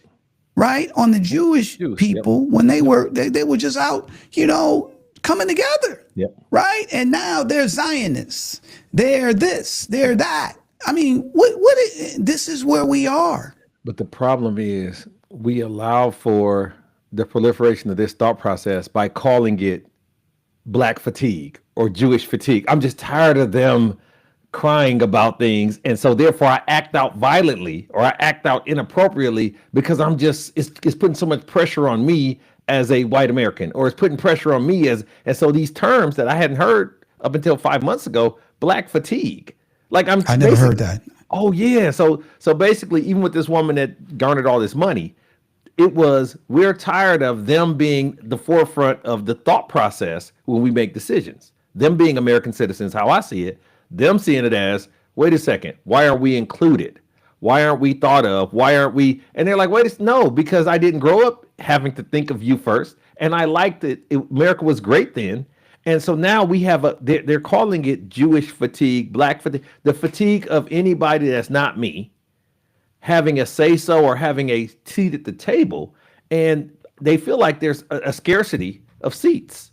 right, on the Jewish people when they were just out, coming together, right? And now they're Zionists, they're this, they're that. I mean, this is where we are. But the problem is we allow for the proliferation of this thought process by calling it Black fatigue or Jewish fatigue. I'm just tired of them crying about things. And so therefore I act out violently or I act out inappropriately because it's putting so much pressure on me as a white American, or it's putting pressure on me and so these terms that I hadn't heard up until 5 months ago, Black fatigue. I never heard that. Oh yeah. So basically, even with this woman that garnered all this money, we're tired of them being the forefront of the thought process when we make decisions. Them being American citizens, how I see it, them seeing it as, wait a second, why aren't we included? Why aren't we thought of? Why aren't we? And they're like, no, because I didn't grow up having to think of you first. And I liked it. America was great then. And so now we have they're calling it Jewish fatigue, Black fatigue, the fatigue of anybody that's not me having a say-so or having a seat at the table. And they feel like there's a scarcity of seats.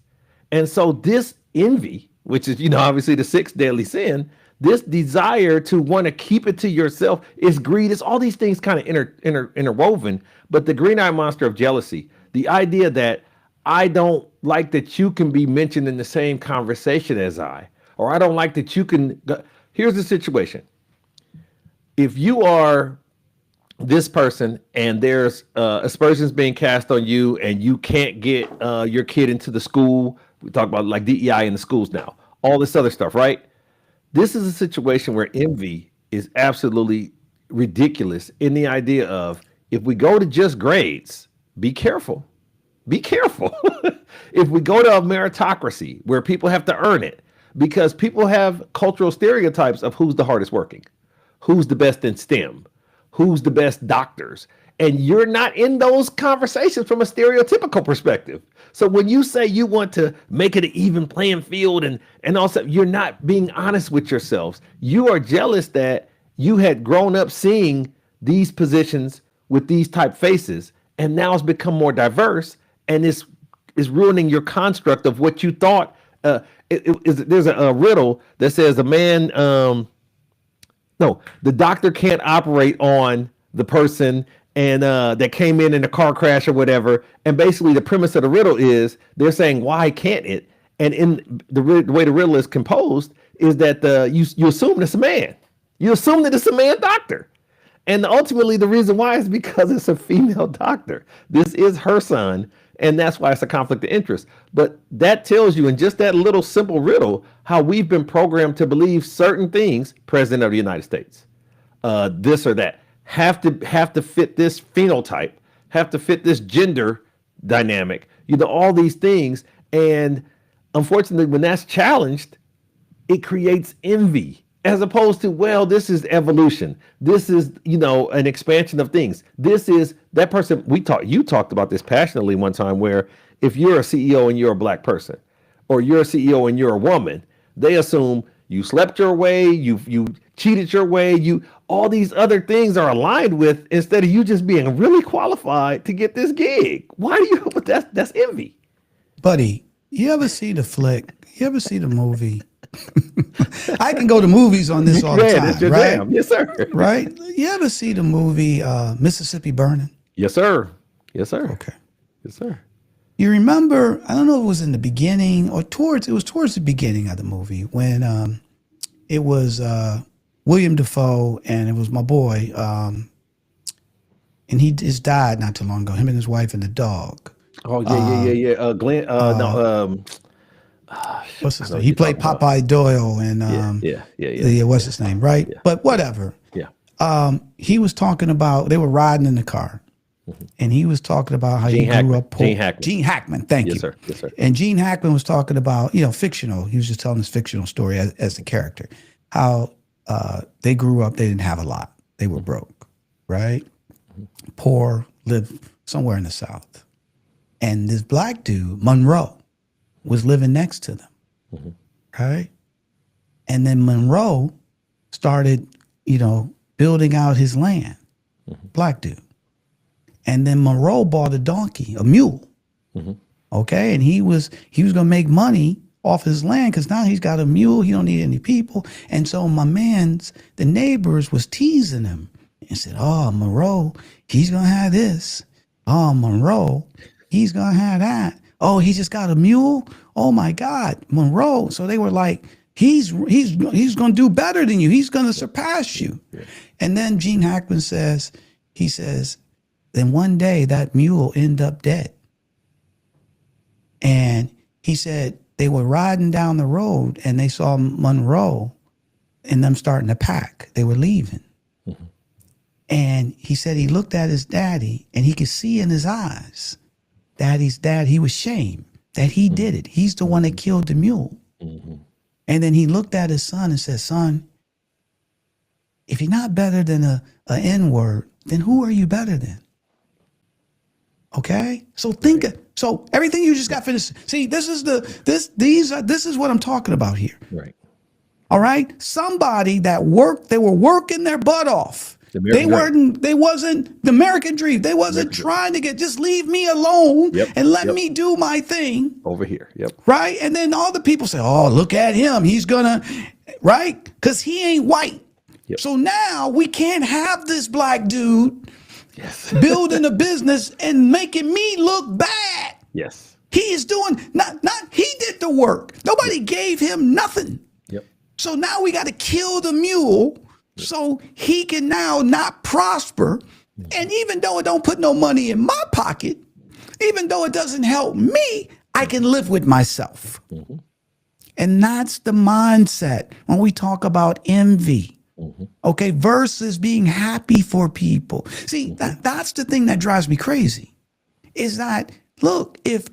And so this envy, which is, obviously the sixth deadly sin, this desire to want to keep it to yourself is greed. It's all these things kind of interwoven. But the green-eyed monster of jealousy, the idea that I don't like that you can be mentioned in the same conversation as or I don't like that you can. Here's the situation. If you are this person and there's aspersions being cast on you and you can't get your kid into the school, we talk about like DEI in the schools now, all this other stuff, right? This is a situation where envy is absolutely ridiculous in the idea of, if we go to just grades, be careful. Be careful. If we go to a meritocracy where people have to earn it, because people have cultural stereotypes of who's the hardest working, who's the best in STEM, who's the best doctors. And you're not in those conversations from a stereotypical perspective. So when you say you want to make it an even playing field and also you're not being honest with yourselves, you are jealous that you had grown up seeing these positions with these type faces, and now it's become more diverse. And it's ruining your construct of what you thought. There's a riddle that says the doctor can't operate on the person and that came in a car crash or whatever. And basically the premise of the riddle is they're saying, why can't it? And in the way the riddle is composed is that you assume it's a man. You assume that it's a man doctor. And ultimately the reason why is because it's a female doctor. This is her son. And that's why it's a conflict of interest. But that tells you in just that little simple riddle how we've been programmed to believe certain things, President of the United States, this or that, have to fit this phenotype, have to fit this gender dynamic, all these things. And unfortunately, when that's challenged, it creates envy. As opposed to, well, this is evolution. This is, an expansion of things. This is that person. You talked about this passionately one time, where if you're a CEO and you're a Black person, or you're a CEO and you're a woman, they assume you slept your way, you cheated your way, all these other things are aligned with, instead of you just being really qualified to get this gig. Why do you? But that's envy. Buddy, you ever see the flick? You ever see the movie? I can go to movies on this all the time, right? Damn. Yes, sir. Right? You ever see the movie Mississippi Burning? Yes, sir. Yes, sir. Okay. Yes, sir. You remember, I don't know if it was in the beginning or towards the beginning of the movie when it was William Dafoe and it was my boy, and he just died not too long ago, him and his wife and the dog. Oh, yeah. Glenn, what's his name? He played Popeye Doyle and what's his name, right? Yeah. But whatever. Yeah. He was talking about, they were riding in the car, and he was talking about how he grew up poor. Gene Hackman, thank you. Yes, sir. Yes, sir. And Gene Hackman was talking about, fictional. He was just telling this fictional story as the character, how they grew up, they didn't have a lot. They were broke, right? Poor, lived somewhere in the South. And this black dude, Monroe, was living next to them, right? And then Monroe started, building out his land, black dude. And then Monroe bought a donkey, a mule, okay? And he was going to make money off his land because now he's got a mule. He don't need any people. And so the neighbors was teasing him and said, oh, Monroe, he's going to have this. Oh, Monroe, he's going to have that. Oh, he just got a mule. Oh my God, Monroe. So they were like, he's going to do better than you. He's going to surpass you. Yeah. And then Gene Hackman says, then one day that mule ended up dead. And he said they were riding down the road and they saw Monroe and them starting to pack. They were leaving. And he said he looked at his daddy and he could see in his eyes, Daddy's dad, he was ashamed that he did it. He's the one that killed the mule. And then he looked at his son and said, son, if you're not better than a N-word, then who are you better than? Okay? So so everything you just got finished. See, this is what I'm talking about here. Right. All right? Somebody that they were working their butt off. They wasn't the American dream. They wasn't trying to just leave me alone and let me do my thing. Over here. Yep. Right? And then all the people say, oh, look at him. He's gonna, right? Because he ain't white. Yep. So now we can't have this black dude building a business and making me look bad. Yes. He is doing he did the work. Nobody gave him nothing. Yep. So now we got to kill the mule so he can now not prosper. And even though it don't put no money in my pocket, even though it doesn't help me, I can live with myself. And that's the mindset when we talk about envy. Okay, versus being happy for people. See, that's the thing that drives me crazy. Is that, look, if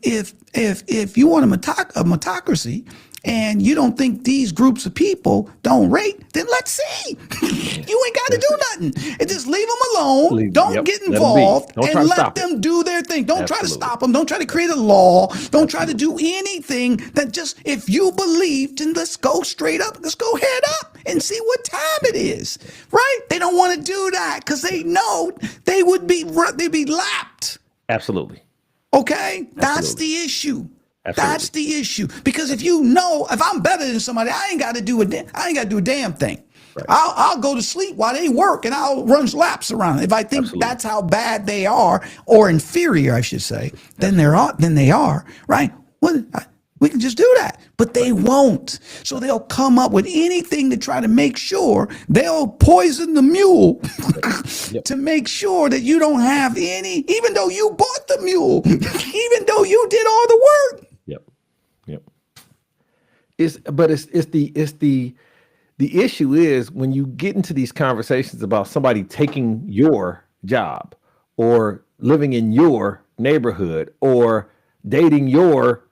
you want a meritocracy and you don't think these groups of people don't rate, then let's see. You ain't got to do nothing. And just leave them alone. Don't get involved and let them do their thing. Don't try to stop them. Don't try to create a law. Don't try to do anything that just, if you believe, then let's go straight up. Let's go head up and see what time it is. Right? They don't want to do that because they know they'd be lapped. Absolutely. Okay? That's the issue. Absolutely. That's the issue. Because if I'm better than somebody, I ain't got to do a damn thing. Right. I'll go to sleep while they work and I'll run laps around. If I think that's how bad they are, or inferior, I should say, then they are, right? We can just do that, but they won't. So they'll come up with anything to try to make sure they'll poison the mule to make sure that you don't have any, even though you bought the mule, even though you did all the work. Yep. The issue is when you get into these conversations about somebody taking your job or living in your neighborhood or dating your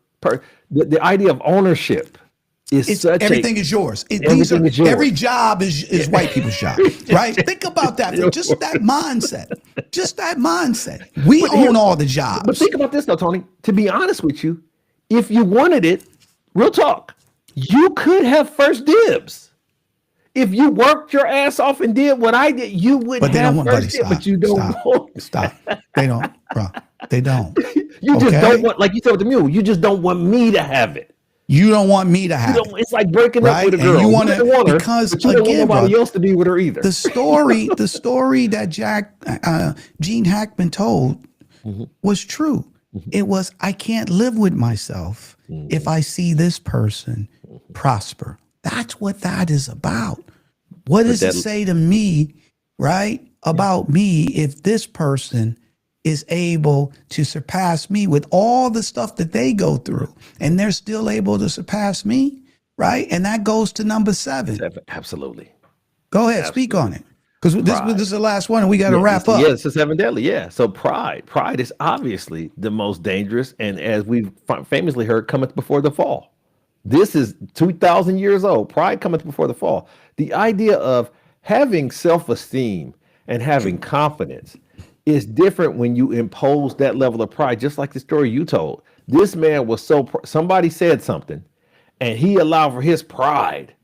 the idea of ownership is everything is yours. Every job is white people's job, right? Think about that. Just that mindset. We own all the jobs. But think about this though, Tony. To be honest with you, if you wanted it, real talk, you could have first dibs. If you worked your ass off and did what I did, you would have first dibs. But you don't. Stop. They don't, bro. They don't. You just don't want, like you said with the mule, you just don't want me to have it. You don't want me to have it. It's like breaking up with a girl. And you want her, because but you don't want nobody else to be with her either. The story that Gene Hackman told was true. It was, I can't live with myself if I see this person prosper. That's what that is about. What does it say to me, right, about me if this person is able to surpass me with all the stuff that they go through and they're still able to surpass me, right? And that goes to number 7. Absolutely. Go ahead, speak on it. Because this is the last one and we got to wrap up. Yes, it's 7 deadly. Yeah. So pride is obviously the most dangerous. And as we've famously heard, cometh before the fall. This is 2,000 years old. Pride cometh before the fall. The idea of having self-esteem and having confidence. It's different when you impose that level of pride, just like the story you told. This man was somebody said something, and he allowed for his pride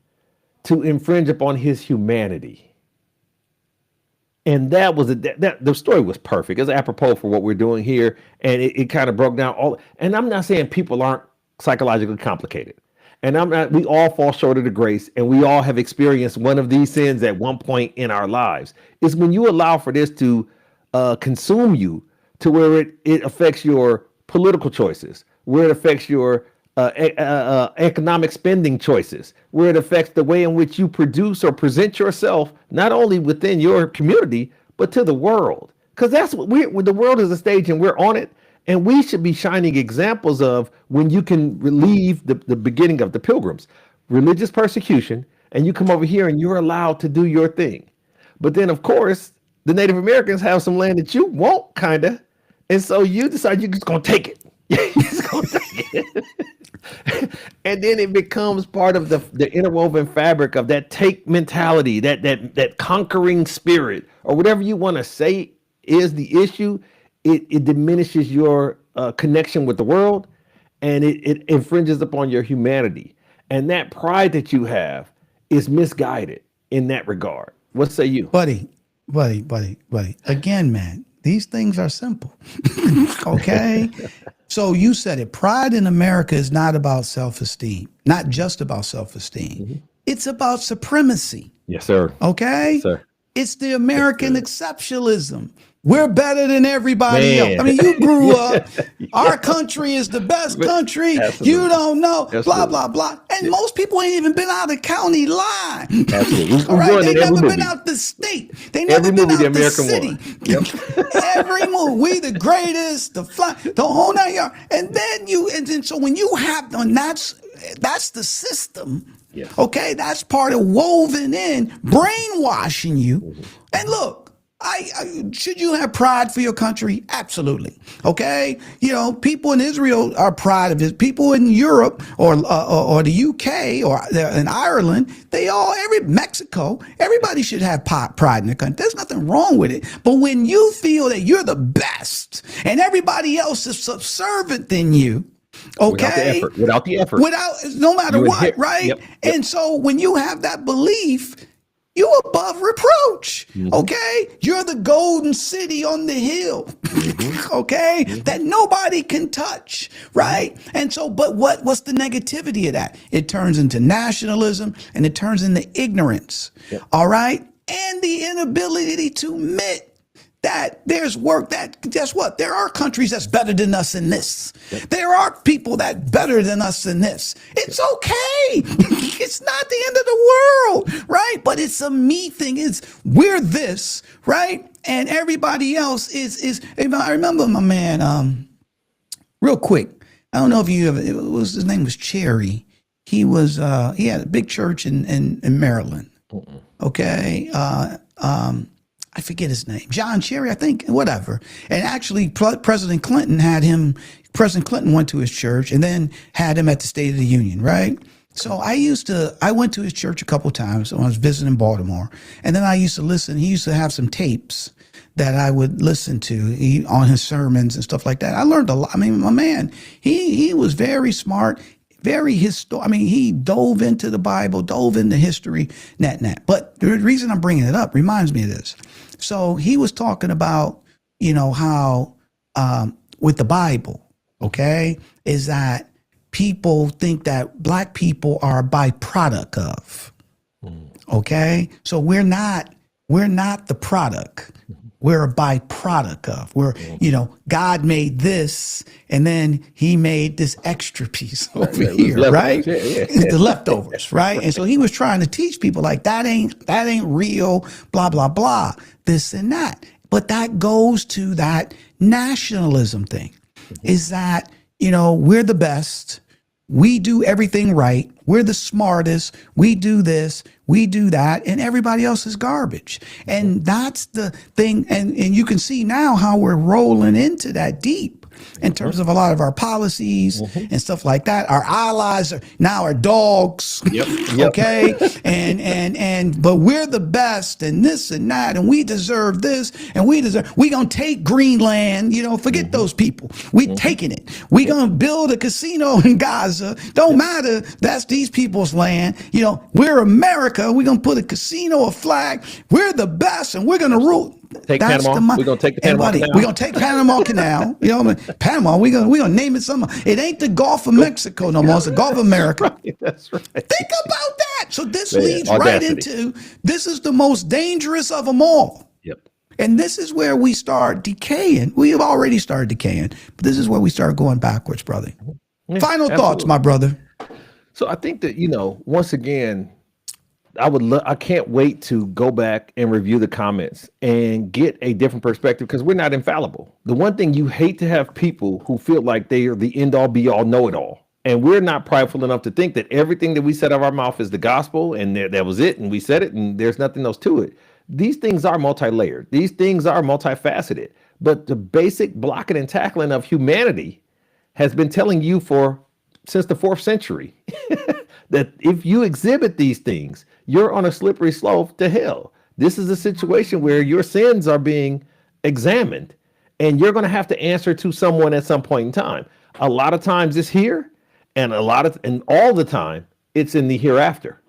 to infringe upon his humanity. And that was the story was perfect. It's apropos for what we're doing here, and it kind of broke down all. And I'm not saying people aren't psychologically complicated, and I'm not. We all fall short of the grace, and we all have experienced one of these sins at one point in our lives. It's when you allow for this to consume you to where it affects your political choices, where it affects your economic spending choices, where it affects the way in which you produce or present yourself, not only within your community, but to the world. Because that's what the world is a stage and we're on it. And we should be shining examples of when you can relieve the beginning of the pilgrims, religious persecution, and you come over here and you're allowed to do your thing. But then, of course, the Native Americans have some land that you won't, kind of. And so you decide you're just going to take it. You're just going to take it. And then it becomes part of the interwoven fabric of that take mentality, that conquering spirit, or whatever you want to say is the issue. It diminishes your connection with the world, and it infringes upon your humanity. And that pride that you have is misguided in that regard. What say you? Buddy. Again, man, these things are simple. Okay? So you said it. Pride in America is not about self-esteem, not just about self-esteem. Mm-hmm. It's about supremacy. Yes, sir. Okay? Yes, sir. It's the American exceptionalism. We're better than everybody else. I mean, you grew up, our country is the best country. Absolutely. You don't know, blah, blah, blah. And most people ain't even been out of county line. Absolutely. All right? They never been out the state. They never been out the city. Yep. Every movie, we the greatest, the whole 9 yards. And then so when you have, and that's the system. Yes. Okay, that's part of woven in, brainwashing you. Mm-hmm. And look, should you have pride for your country? Absolutely. Okay. You know, people in Israel are proud of it. People in Europe or the UK or in Ireland, Mexico, everybody should have pride in their country. There's nothing wrong with it. But when you feel that you're the best and everybody else is subservient than you, okay, without the effort, no matter what, right? Yep. And so when you have that belief, you're above reproach. Mm-hmm. Okay, you're the golden city on the hill. Mm-hmm. Okay, mm-hmm. That nobody can touch, right? And so, but what's the negativity of that? It turns into nationalism and it turns into ignorance. Yep. All right, and the inability to admit that there's work that, guess what? There are countries that's better than us in this. Yep. There are people that better than us in this. It's okay. It's not the end of the world, right? But it's a me thing. We're this, right? And everybody else is I remember my man, real quick. I don't know if you ever, his name was Cherry. He had a big church in Maryland. Mm-mm. Okay. I forget his name, John Cherry, I think, whatever. And actually, President Clinton went to his church and then had him at the State of the Union, right? So I went to his church a couple times when I was visiting Baltimore. And then I used to listen. He used to have some tapes that I would listen to on his sermons and stuff like that. I learned a lot. I mean, my man, he was very smart. He dove into the Bible, dove into history, net. But the reason I'm bringing it up reminds me of this. So he was talking about, how with the Bible, okay, is that people think that black people are a byproduct of, okay? So we're not the product. We're a byproduct of. God made this, and then he made this extra piece over here, right? Yeah. The leftovers, right? And so he was trying to teach people like that ain't real, blah, blah, blah, this and that. But that goes to that nationalism thing, is that, we're the best. We do everything right. We're the smartest. We do this, we do that, and everybody else is garbage. And that's the thing. And you can see now how we're rolling into that deep. in terms of a lot of our policies and stuff like that. Our allies are now our dogs. Yep. Okay. But we're the best and this and that, and we deserve this, and we gonna take Greenland, forget those people. We taking it. We gonna build a casino in Gaza. Don't matter. That's these people's land. We're America. We're gonna put a casino, a flag. We're the best, and we're gonna rule. Take That's Panama. We're gonna take the Panama Canal. We're gonna take Panama Canal. Panama. We're gonna name it something. It ain't the Gulf of Mexico no more. It's the Gulf of America. That's right. Think about that. So this leads right into, this is the most dangerous of them all. Yep. And this is where we start decaying. We have already started decaying, but this is where we start going backwards, brother. Yeah, Final absolutely. thoughts, my brother. So I think that, once again, I can't wait to go back and review the comments and get a different perspective, because we're not infallible. The one thing you hate to have people who feel like they are the end all be all know it all. And we're not prideful enough to think that everything that we said out of our mouth is the gospel and that was it. And we said it and there's nothing else to it. These things are multi-layered. These things are multifaceted. But the basic blocking and tackling of humanity has been telling you since the 4th century that if you exhibit these things, you're on a slippery slope to hell. This is a situation where your sins are being examined and you're going to have to answer to someone at some point in time. A lot of times it's here, and all the time it's in the hereafter.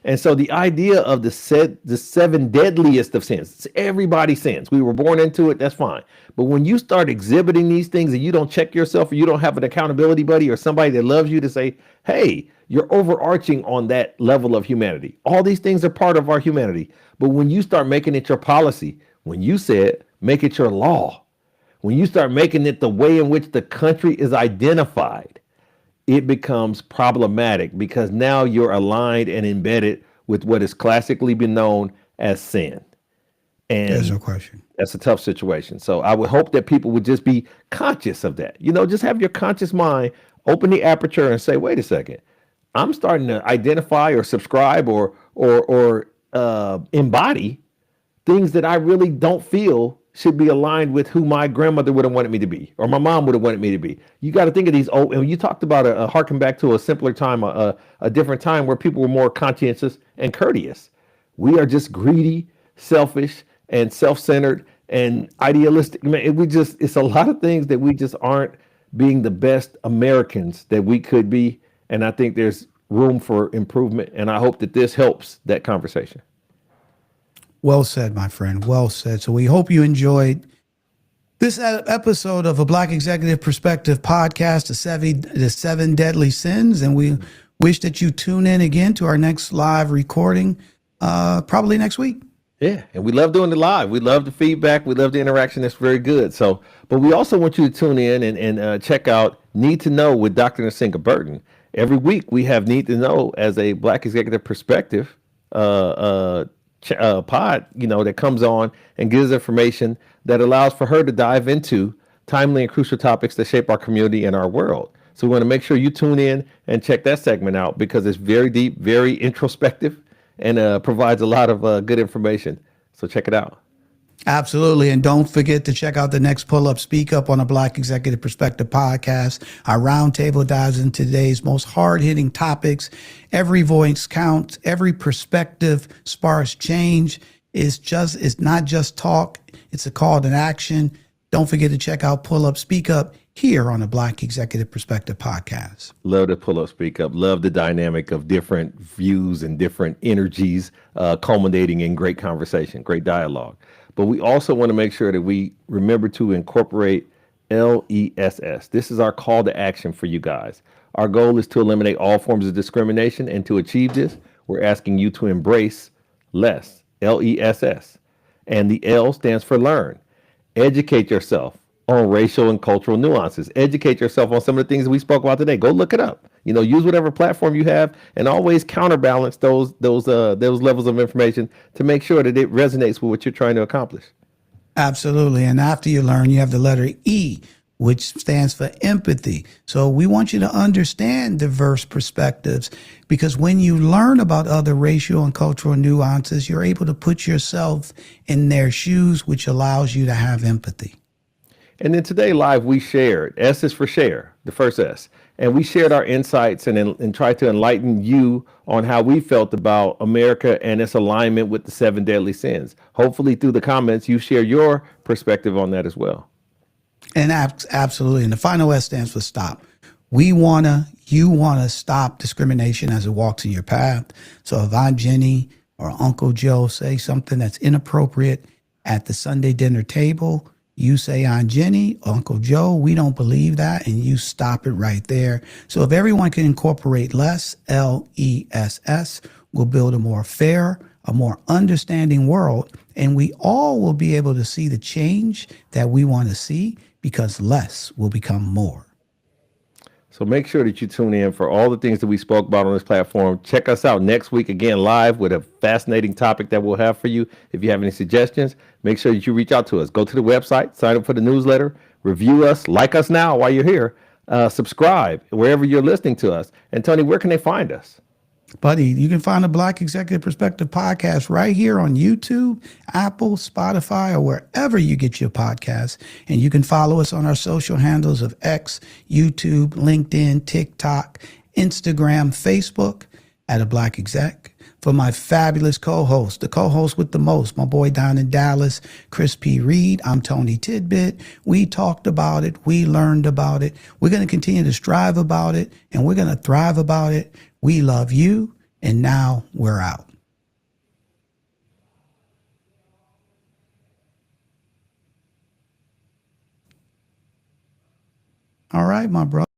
And so the idea of the 7 deadliest of sins, everybody sins. We were born into it. That's fine. But when you start exhibiting these things and you don't check yourself, or you don't have an accountability buddy or somebody that loves you to say, hey, you're overarching on that level of humanity. All these things are part of our humanity. But when you start making it your policy, when you said, make it your law, when you start making it the way in which the country is identified, it becomes problematic, because now you're aligned and embedded with what has classically been known as sin. And there's no question. That's a tough situation. So I would hope that people would just be conscious of that. Just have your conscious mind, open the aperture and say, wait a second, I'm starting to identify or subscribe or embody things that I really don't feel should be aligned with who my grandmother would have wanted me to be, or my mom would have wanted me to be. You got to think of these old, and you talked about harken back to a simpler time, a different time where people were more conscientious and courteous. We are just greedy, selfish, and self-centered and idealistic. It's a lot of things that we just aren't being the best Americans that we could be. And I think there's room for improvement. And I hope that this helps that conversation. Well said, my friend. Well said. So we hope you enjoyed this episode of a Black Executive Perspective podcast, the 7 Deadly Sins. And we wish that you tune in again to our next live recording, probably next week. Yeah. And we love doing it live. We love the feedback. We love the interaction. That's very good. So, but we also want you to tune in and check out Need to Know with Dr. Nasinga Burton. Every week we have Need to Know as a Black Executive Perspective pod, that comes on and gives information that allows for her to dive into timely and crucial topics that shape our community and our world. So we want to make sure you tune in and check that segment out, because it's very deep, very introspective, and provides a lot of good information. So check it out. Absolutely. And don't forget to check out the next Pull Up Speak Up on a Black Executive Perspective podcast. Our roundtable dives into today's most hard-hitting topics. Every voice counts. Every perspective sparks change. It's not just talk. It's a call to action. Don't forget to check out Pull Up Speak Up here on the Black Executive Perspective podcast. Love to Pull Up Speak Up. Love the dynamic of different views and different energies culminating in great conversation, great dialogue. But we also want to make sure that we remember to incorporate LESS. This is our call to action for you guys. Our goal is to eliminate all forms of discrimination, and to achieve this, we're asking you to embrace less, LESS. And the L stands for learn. Educate yourself on racial and cultural nuances. Educate yourself on some of the things we spoke about today. Go look it up. Use whatever platform you have, and always counterbalance those levels of information to make sure that it resonates with what you're trying to accomplish. Absolutely. And after you learn, you have the letter E, which stands for empathy. So we want you to understand diverse perspectives, because when you learn about other racial and cultural nuances, you're able to put yourself in their shoes, which allows you to have empathy. And then today live, we shared, S is for share, the first S. And we shared our insights and tried to enlighten you on how we felt about America and its alignment with the seven deadly sins. Hopefully through the comments, you share your perspective on that as well. And absolutely. And the final S stands for stop. You want to stop discrimination as it walks in your path. So if Aunt Jenny or Uncle Joe say something that's inappropriate at the Sunday dinner table, you say, Aunt Jenny, Uncle Joe, we don't believe that, and you stop it right there. So if everyone can incorporate less, LESS, we'll build a more fair, a more understanding world, and we all will be able to see the change that we want to see because less will become more. So make sure that you tune in for all the things that we spoke about on this platform. Check us out next week again live with a fascinating topic that we'll have for you. If you have any suggestions, make sure that you reach out to us. Go to the website, sign up for the newsletter, review us, like us now while you're here, subscribe wherever you're listening to us. And Tony, where can they find us? Buddy, you can find the Black Executive Perspective podcast right here on YouTube, Apple, Spotify, or wherever you get your podcasts. And you can follow us on our social handles of X, YouTube, LinkedIn, TikTok, Instagram, Facebook at A Black Exec. For my fabulous co-host, the co-host with the most, my boy down in Dallas, Chris P. Reed, I'm Tony Tidbit. We talked about it. We learned about it. We're going to continue to strive about it, and we're going to thrive about it. We love you, and now we're out. All right, my brother.